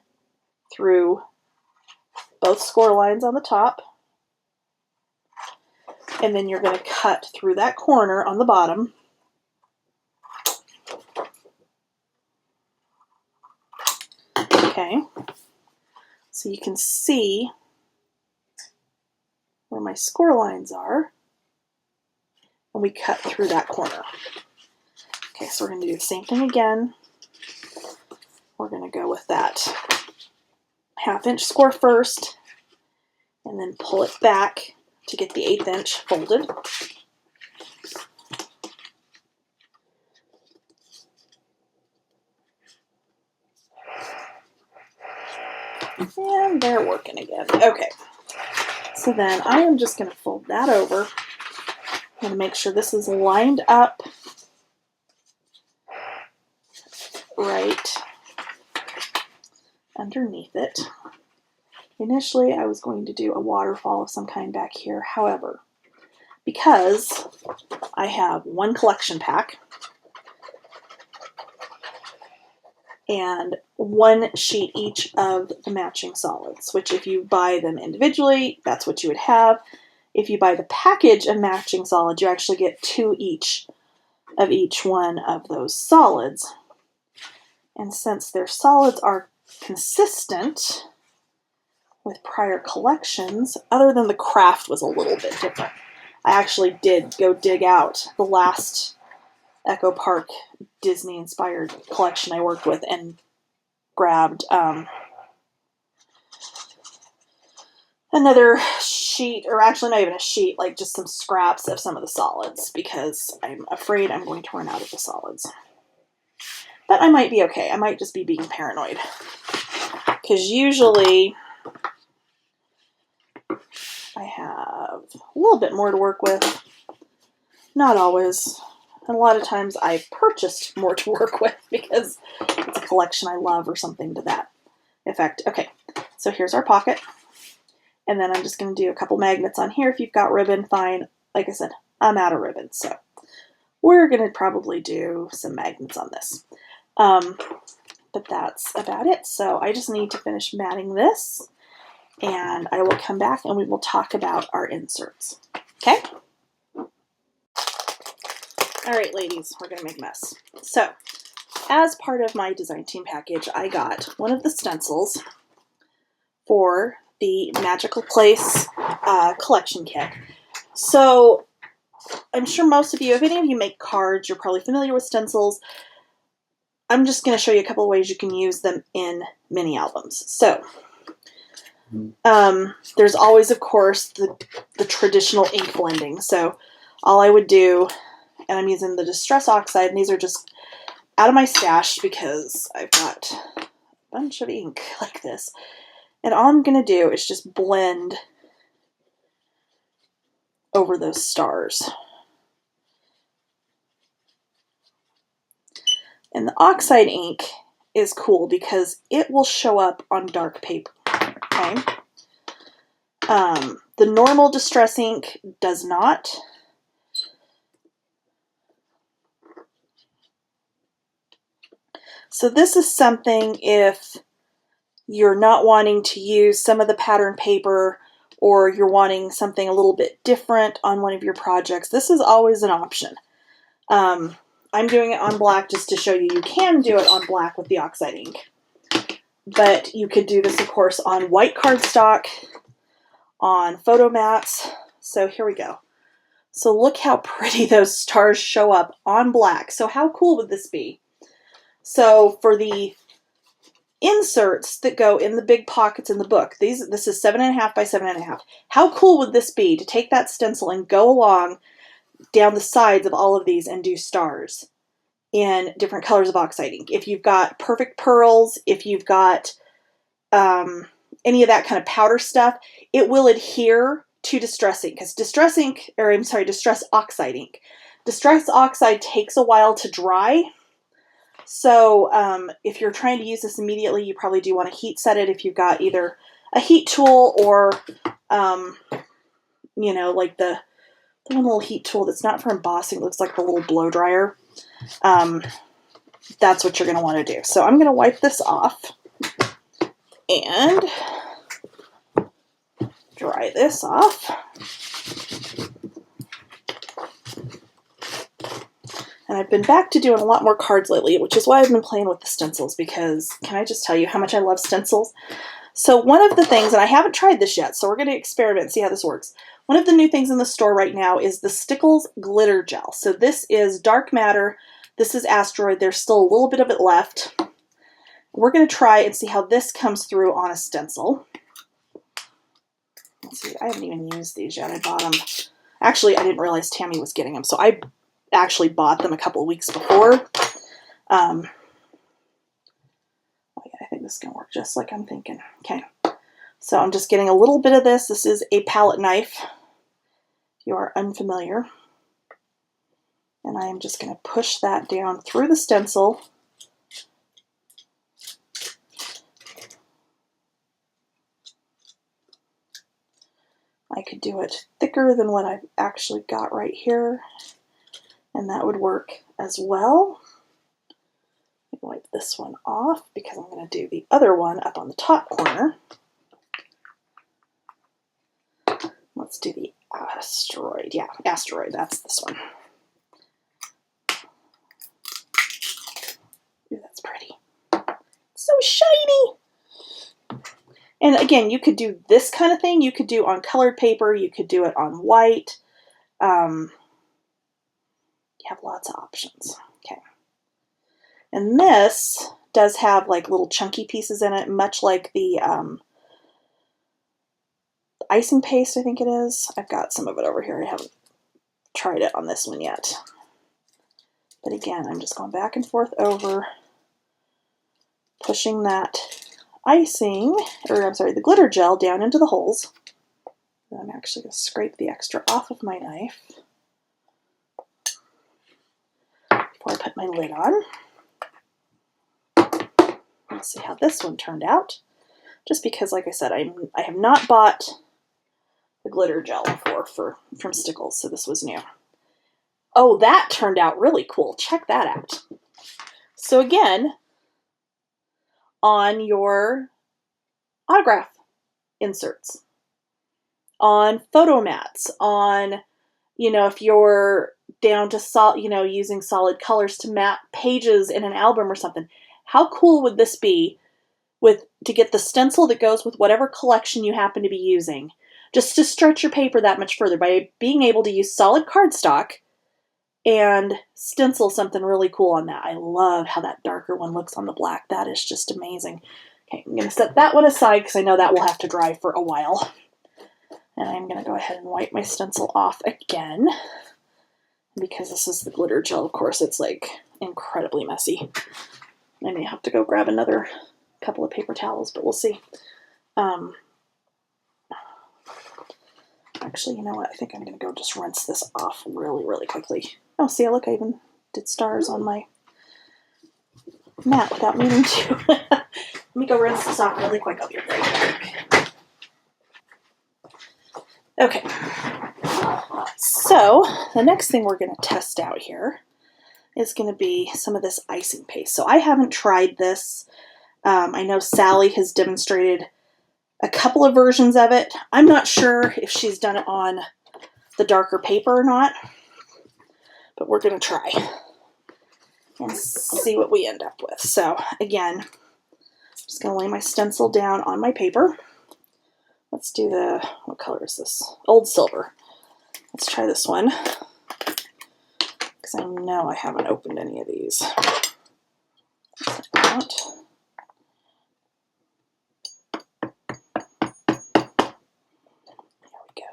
through both score lines on the top. And then you're going to cut through that corner on the bottom. Okay. So you can see where my score lines are. And we cut through that corner. Okay, so we're going to do the same thing again. We're going to go with that 1/2-inch score first, and then pull it back to get the 1/8 inch folded. And they're working again. Okay, so then I am just going to fold that over. I'm going to make sure this is lined up right underneath it. Initially, I was going to do a waterfall of some kind back here. However, because I have 1 collection pack and 1 sheet each of the matching solids, which if you buy them individually, that's what you would have. If you buy the package of matching solids, you actually get 2 each of each one of those solids. And since their solids are consistent with prior collections, other than the craft was a little bit different. I actually did go dig out the last Echo Park Disney-inspired collection I worked with and grabbed another sheet, or actually not even a sheet, like just some scraps of some of the solids, because I'm afraid I'm going to run out of the solids. But I might be okay. I might just be being paranoid. Because usually I have a little bit more to work with. Not always. And a lot of times I've purchased more to work with because it's a collection I love or something to that effect. Okay, so here's our pocket. And then I'm just going to do a couple magnets on here. If you've got ribbon, fine. Like I said, I'm out of ribbon, so we're going to probably do some magnets on this. But that's about it. So I just need to finish matting this, and I will come back and we will talk about our inserts. Okay? All right, ladies, we're going to make a mess. So as part of my design team package, I got one of the stencils for the Magical Place collection kit. So I'm sure most of you, if any of you make cards, you're probably familiar with stencils. I'm just going to show you a couple of ways you can use them in mini albums. So there's always, of course, the traditional ink blending. So all I would do, and I'm using the Distress Oxide, and these are just out of my stash because I've got a bunch of ink like this. And all I'm going to do is just blend over those stars. And the oxide ink is cool because it will show up on dark paper, okay? The normal Distress ink does not. So this is something if you're not wanting to use some of the pattern paper or you're wanting something a little bit different on one of your projects, this is always an option. I'm doing it on black just to show you can do it on black with the oxide ink. But you could do this, of course, on white cardstock, on photo mats. So here we go. So look how pretty those stars show up on black. So how cool would this be? So for the inserts that go in the big pockets in the book, this is 7.5 by 7.5. How cool would this be to take that stencil and go along down the sides of all of these and do stars in different colors of oxide ink? If you've got perfect pearls, if you've got any of that kind of powder stuff, it will adhere to Distress ink, because Distress oxide ink. Distress oxide takes a while to dry. So if you're trying to use this immediately, you probably do want to heat set it if you've got either a heat tool or, you know, like the one little heat tool that's not for embossing, looks like the little blow dryer. That's what you're going to want to do. So I'm going to wipe this off and dry this off. And I've been back to doing a lot more cards lately, which is why I've been playing with the stencils, because can I just tell you how much I love stencils? So one of the things, and I haven't tried this yet, so we're going to experiment and see how this works. One of the new things in the store right now is the Stickles Glitter Gel. So this is dark matter. This is Asteroid. There's still a little bit of it left. We're going to try and see how this comes through on a stencil. Let's see, I haven't even used these yet. I bought them. Actually, I didn't realize Tammy was getting them, so I actually bought them a couple of weeks before. Oh yeah, I think this is going to work just like I'm thinking. Okay, so I'm just getting a little bit of this. This is a palette knife, if you are unfamiliar. And I am just going to push that down through the stencil. I could do it thicker than what I've actually got right here, and that would work as well. Wipe this one off because I'm going to do the other one up on the top corner. Let's do the Asteroid. Yeah, Asteroid, that's this one. Ooh, that's pretty. So shiny! And again, you could do this kind of thing. You could do on colored paper. You could do it on white. You have lots of options. Okay. And this does have like little chunky pieces in it, much like the icing paste, I think it is. I've got some of it over here. I haven't tried it on this one yet. But again, I'm just going back and forth over, pushing that icing, or I'm sorry, the glitter gel down into the holes. And I'm actually going to scrape the extra off of my knife before I put my lid on. Let's see how this one turned out. Just because, like I said, I have not bought the glitter gel before from Stickles, so this was new. Oh, that turned out really cool. Check that out. So again, on your autograph inserts, on photo mats, on, you know, if you're down to using solid colors to map pages in an album or something, how cool would this be to get the stencil that goes with whatever collection you happen to be using, just to stretch your paper that much further by being able to use solid cardstock and stencil something really cool on that. I love how that darker one looks on the black. That is just amazing. Okay, I'm going to set that one aside because I know that will have to dry for a while. And I'm going to go ahead and wipe my stencil off again. Because this is the glitter gel, of course, it's like incredibly messy. I may have to go grab another couple of paper towels, but we'll see. Actually, you know what? I think I'm going to go just rinse this off really, really quickly. Oh, see, look, I even did stars on my mat without meaning to. Let me go rinse this off really quick. I'll be right back. Okay, so the next thing we're going to test out here is going to be some of this icing paste. So I haven't tried this. I know Sally has demonstrated a couple of versions of it. I'm not sure if she's done it on the darker paper or not, but we're going to try and see what we end up with. So again, I'm just going to lay my stencil down on my paper. Let's do the, what color is this? Old silver. Let's try this one, because I know I haven't opened any of these. There we go.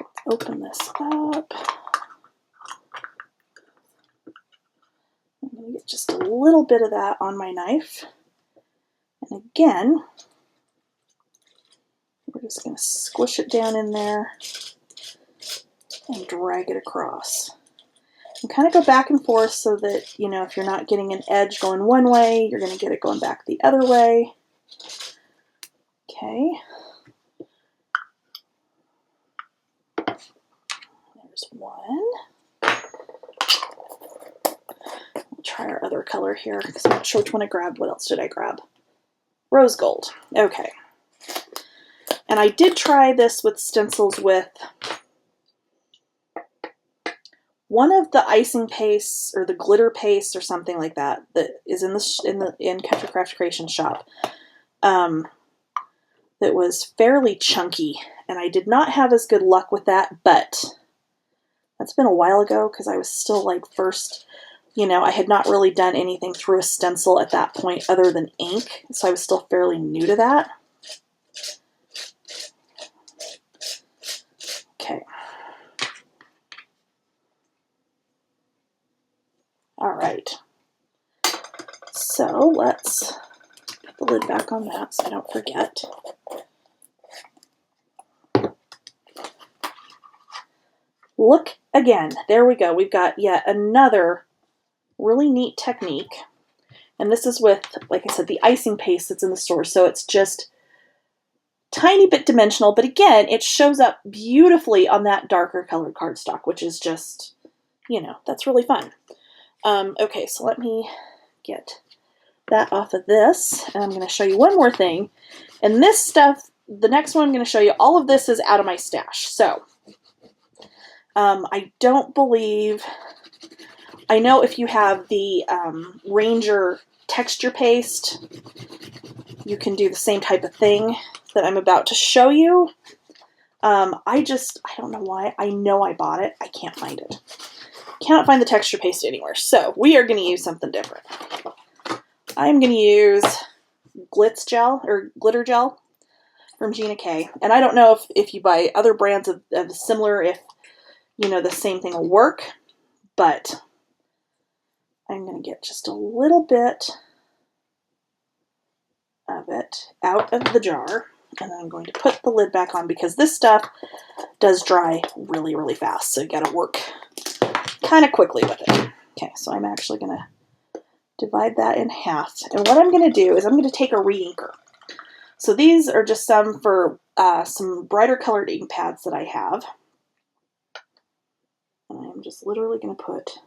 Let's open this up. I'm going to get just a little bit of that on my knife. And again, we're just going to squish it down in there and drag it across. And kind of go back and forth so that, you know, if you're not getting an edge going one way, you're going to get it going back the other way. Okay. There's one. We'll try our other color here because I'm not sure which one I grabbed. What else did I grab? Rose gold. Okay. And I did try this with stencils with one of the icing pastes or the glitter paste or something like that that is in Country Craft Creation shop. That was fairly chunky, and I did not have as good luck with that, but that's been a while ago because I was still like first, you know, I had not really done anything through a stencil at that point other than ink, so I was still fairly new to that. Okay. All right. So let's put the lid back on that so I don't forget. Look again. There we go. We've got yet another really neat technique. And this is with, like I said, the icing paste that's in the store. So it's just tiny bit dimensional, but again, it shows up beautifully on that darker colored cardstock, which is just, you know, that's really fun. Okay, so let me get that off of this, and I'm going to show you one more thing. And this stuff, the next one I'm going to show you, all of this is out of my stash. So I don't believe, I know if you have the Ranger texture paste, you can do the same type of thing that I'm about to show you. I don't know why. I know I bought it. I can't find it. Cannot find the texture paste anywhere. So we are going to use something different. I'm going to use Glitz gel or glitter gel from Gina K. And I don't know if you buy other brands of similar, if you know the same thing will work, but I'm going to get just a little bit of it out of the jar, and then I'm going to put the lid back on because this stuff does dry really, really fast. So you got to work kind of quickly with it. Okay, so I'm actually going to divide that in half. And what I'm going to do is I'm going to take a re-inker. So these are just some for some brighter colored ink pads that I have. And I'm just literally going to put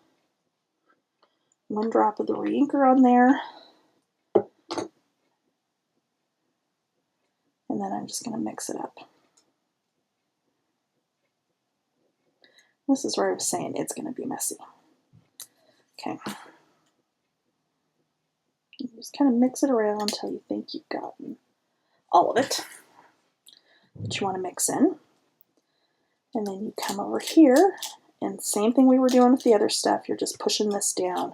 one drop of the re-inker on there. And then I'm just going to mix it up. This is where I was saying it's going to be messy. Okay. You just kind of mix it around until you think you've gotten all of it that you want to mix in. And then you come over here, and same thing we were doing with the other stuff, you're just pushing this down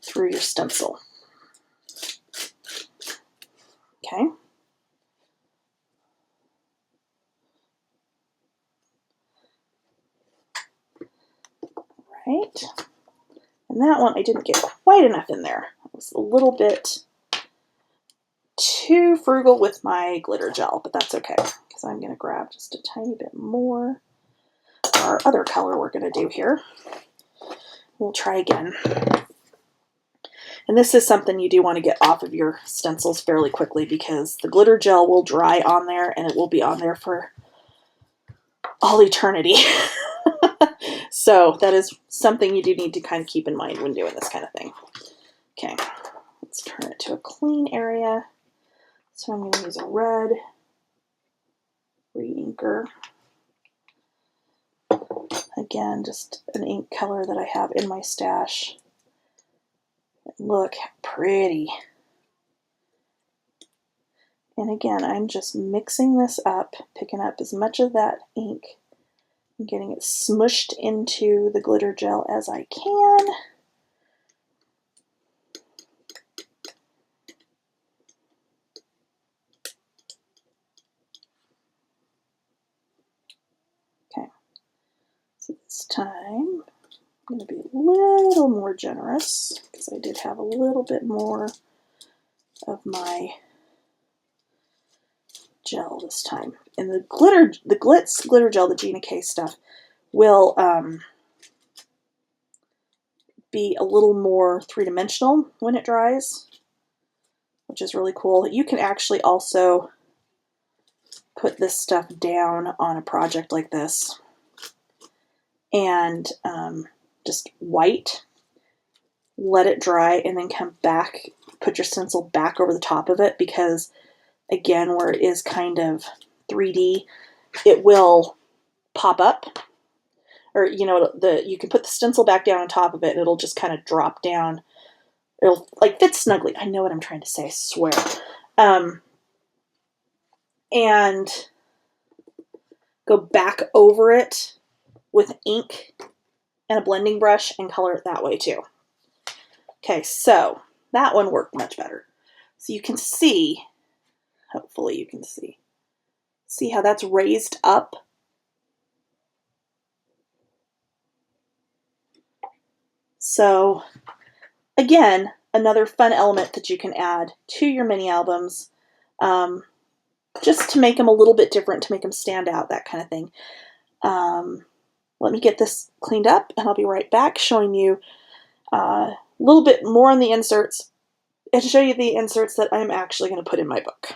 through your stencil. Okay. Right. And that one I didn't get quite enough in there. I was a little bit too frugal with my glitter gel, but that's okay because I'm going to grab just a tiny bit more. Our other color we're going to do here. We'll try again. And this is something you do want to get off of your stencils fairly quickly because the glitter gel will dry on there and it will be on there for all eternity. So that is something you do need to kind of keep in mind when doing this kind of thing. Okay, let's turn it to a clean area. So I'm going to use a red re-inker. Again, just an ink color that I have in my stash. Look how pretty. And again, I'm just mixing this up, picking up as much of that ink and getting it smushed into the glitter gel as I can. Okay, so this time I'm going to be a little more generous because I did have a little bit more of my gel this time. And the Glitz glitter gel, the Gina K stuff, will be a little more three-dimensional when it dries, which is really cool. You can actually also put this stuff down on a project like this and just white, let it dry, and then come back, put your stencil back over the top of it, because again, where it is kind of 3D, it will pop up, or you know, you can put the stencil back down on top of it and it'll just kind of drop down. It'll like fit snugly. I know what I'm trying to say, I swear. And go back over it with ink and a blending brush and color it that way too. Okay, so that one worked much better. So you can see, hopefully you can see how that's raised up. So again, another fun element that you can add to your mini albums, just to make them a little bit different, to make them stand out, that kind of thing. Let me get this cleaned up and I'll be right back showing you a little bit more on the inserts and show you the inserts that I'm actually going to put in my book.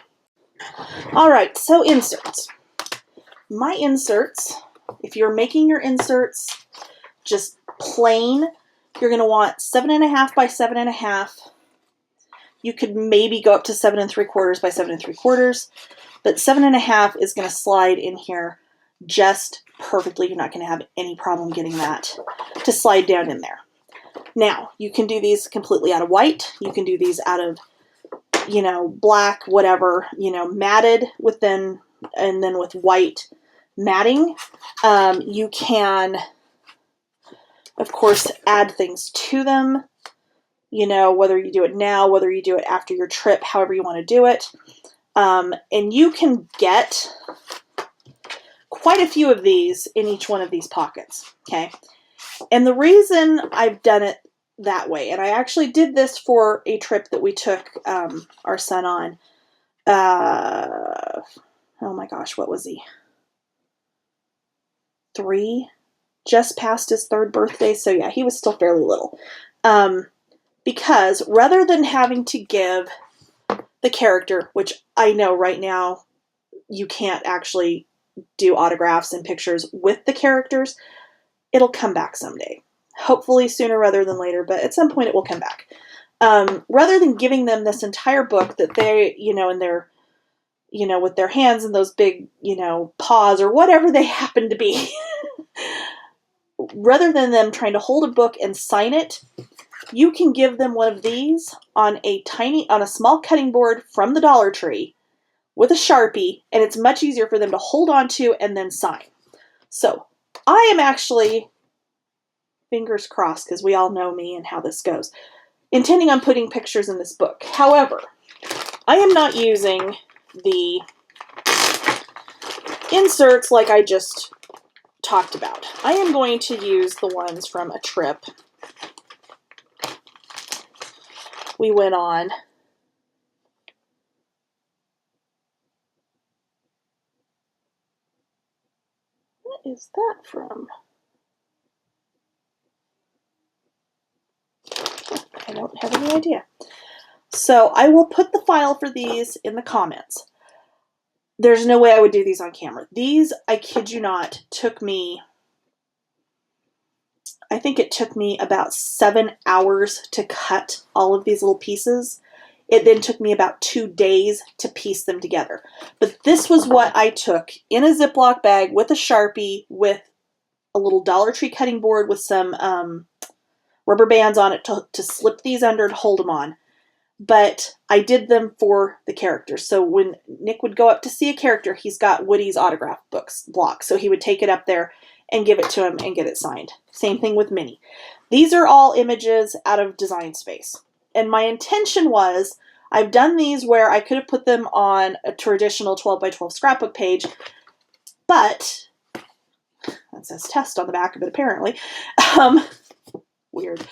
Alright, so inserts. My inserts, if you're making your inserts just plain, you're going to want 7.5 by 7.5. You could maybe go up to 7 3/4 by 7 3/4, but 7.5 is going to slide in here just perfectly. You're not going to have any problem getting that to slide down in there. Now, you can do these completely out of white. You can do these out of, you know, black, whatever, you know, matted and then with white matting. You can, of course, add things to them, you know, whether you do it now, whether you do it after your trip, however you want to do it. And you can get quite a few of these in each one of these pockets, okay? And the reason I've done it that way, and I actually did this for a trip that we took our son on. Oh my gosh, what was he? 3? Just past his 3rd birthday, so yeah, he was still fairly little. Because rather than having to give the character, which I know right now you can't actually do autographs and pictures with the characters, it'll come back someday. Hopefully sooner rather than later, but at some point it will come back. Rather than giving them this entire book that they, you know, in their, you know, with their hands and those big, you know, paws or whatever they happen to be, rather than them trying to hold a book and sign it, you can give them one of these on a small cutting board from the Dollar Tree with a Sharpie, and it's much easier for them to hold on to and then sign. So I am actually, fingers crossed, because we all know me and how this goes, intending on putting pictures in this book. However, I am not using the inserts like I just talked about. I am going to use the ones from a trip we went on. What is that from? I don't have any idea. So I will put the file for these in the comments. there's no way I would do these on camera. These, I kid you not, I think it took me about 7 hours to cut all of these little pieces. It then took me about 2 days to piece them together. But this was what I took in a Ziploc bag with a Sharpie, with a little Dollar Tree cutting board with some rubber bands on it to slip these under and hold them on. But I did them for the characters. So when Nick would go up to see a character, he's got Woody's autograph block. So he would take it up there and give it to him and get it signed. Same thing with Minnie. These are all images out of Design Space. And my intention was, I've done these where I could have put them on a traditional 12 by 12 scrapbook page, but that says test on the back of it apparently. Weird.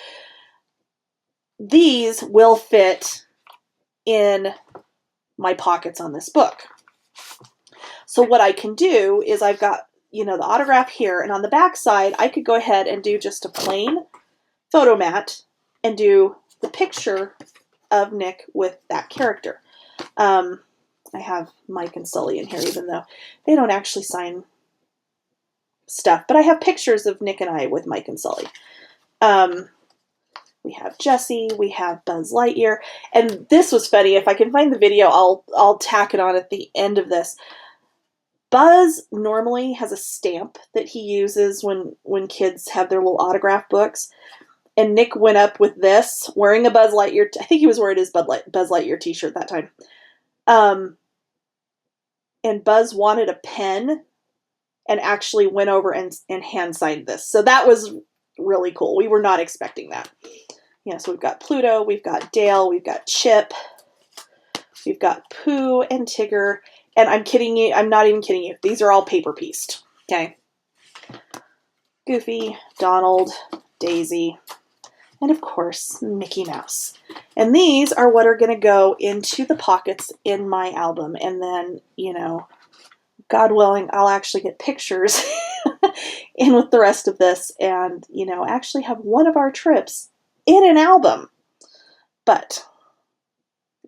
These will fit in my pockets on this book. So what I can do is I've got, the autograph here, and on the back side, I could go ahead and do just a plain photo mat and do the picture of Nick with that character. I have Mike and Sully in here, even though they don't actually sign stuff, but I have pictures of Nick and I with Mike and Sully. We have Jessie, we have Buzz Lightyear, and this was funny. If I can find the video, I'll tack it on at the end of this. Buzz normally has a stamp that he uses when kids have their little autograph books. And Nick went up with this, wearing a Buzz Lightyear. I think he was wearing his Buzz Lightyear t-shirt that time. And Buzz wanted a pen and actually went over and hand signed this. So that was really cool. We were not expecting that. So we've got Pluto, we've got Dale, we've got Chip, we've got Pooh and Tigger. And I'm kidding you. I'm not even kidding you. These are all paper pieced. Okay. Goofy, Donald, Daisy, and of course, Mickey Mouse. And these are what are going to go into the pockets in my album. And then, God willing, I'll actually get pictures in with the rest of this and, actually have one of our trips in an album. But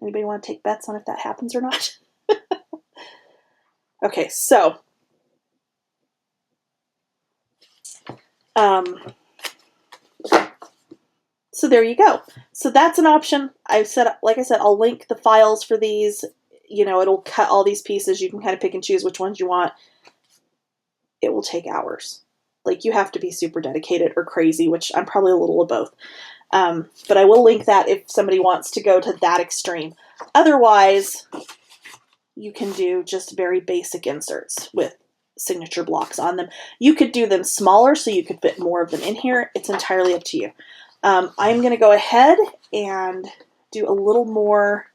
anybody want to take bets on if that happens or not? Okay, so there you go. So that's an option. Like I said, I'll link the files for these. It'll cut all these pieces. You can kind of pick and choose which ones you want. It will take hours. Like, you have to be super dedicated or crazy, which I'm probably a little of both. But I will link that if somebody wants to go to that extreme. Otherwise, you can do just very basic inserts with signature blocks on them. You could do them smaller so you could fit more of them in here. It's entirely up to you. I'm going to go ahead and do a little more,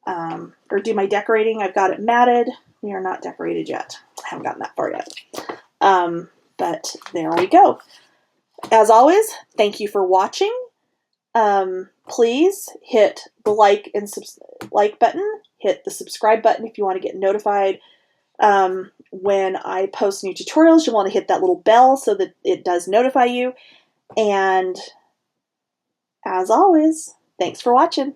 or do my decorating. I've got it matted. We are not decorated yet. I haven't gotten that far yet. But there we go. As always, thank you for watching. Please hit the like button. Hit the subscribe button if you want to get notified when I post new tutorials. You'll want to hit that little bell so that it does notify you. And as always, thanks for watching.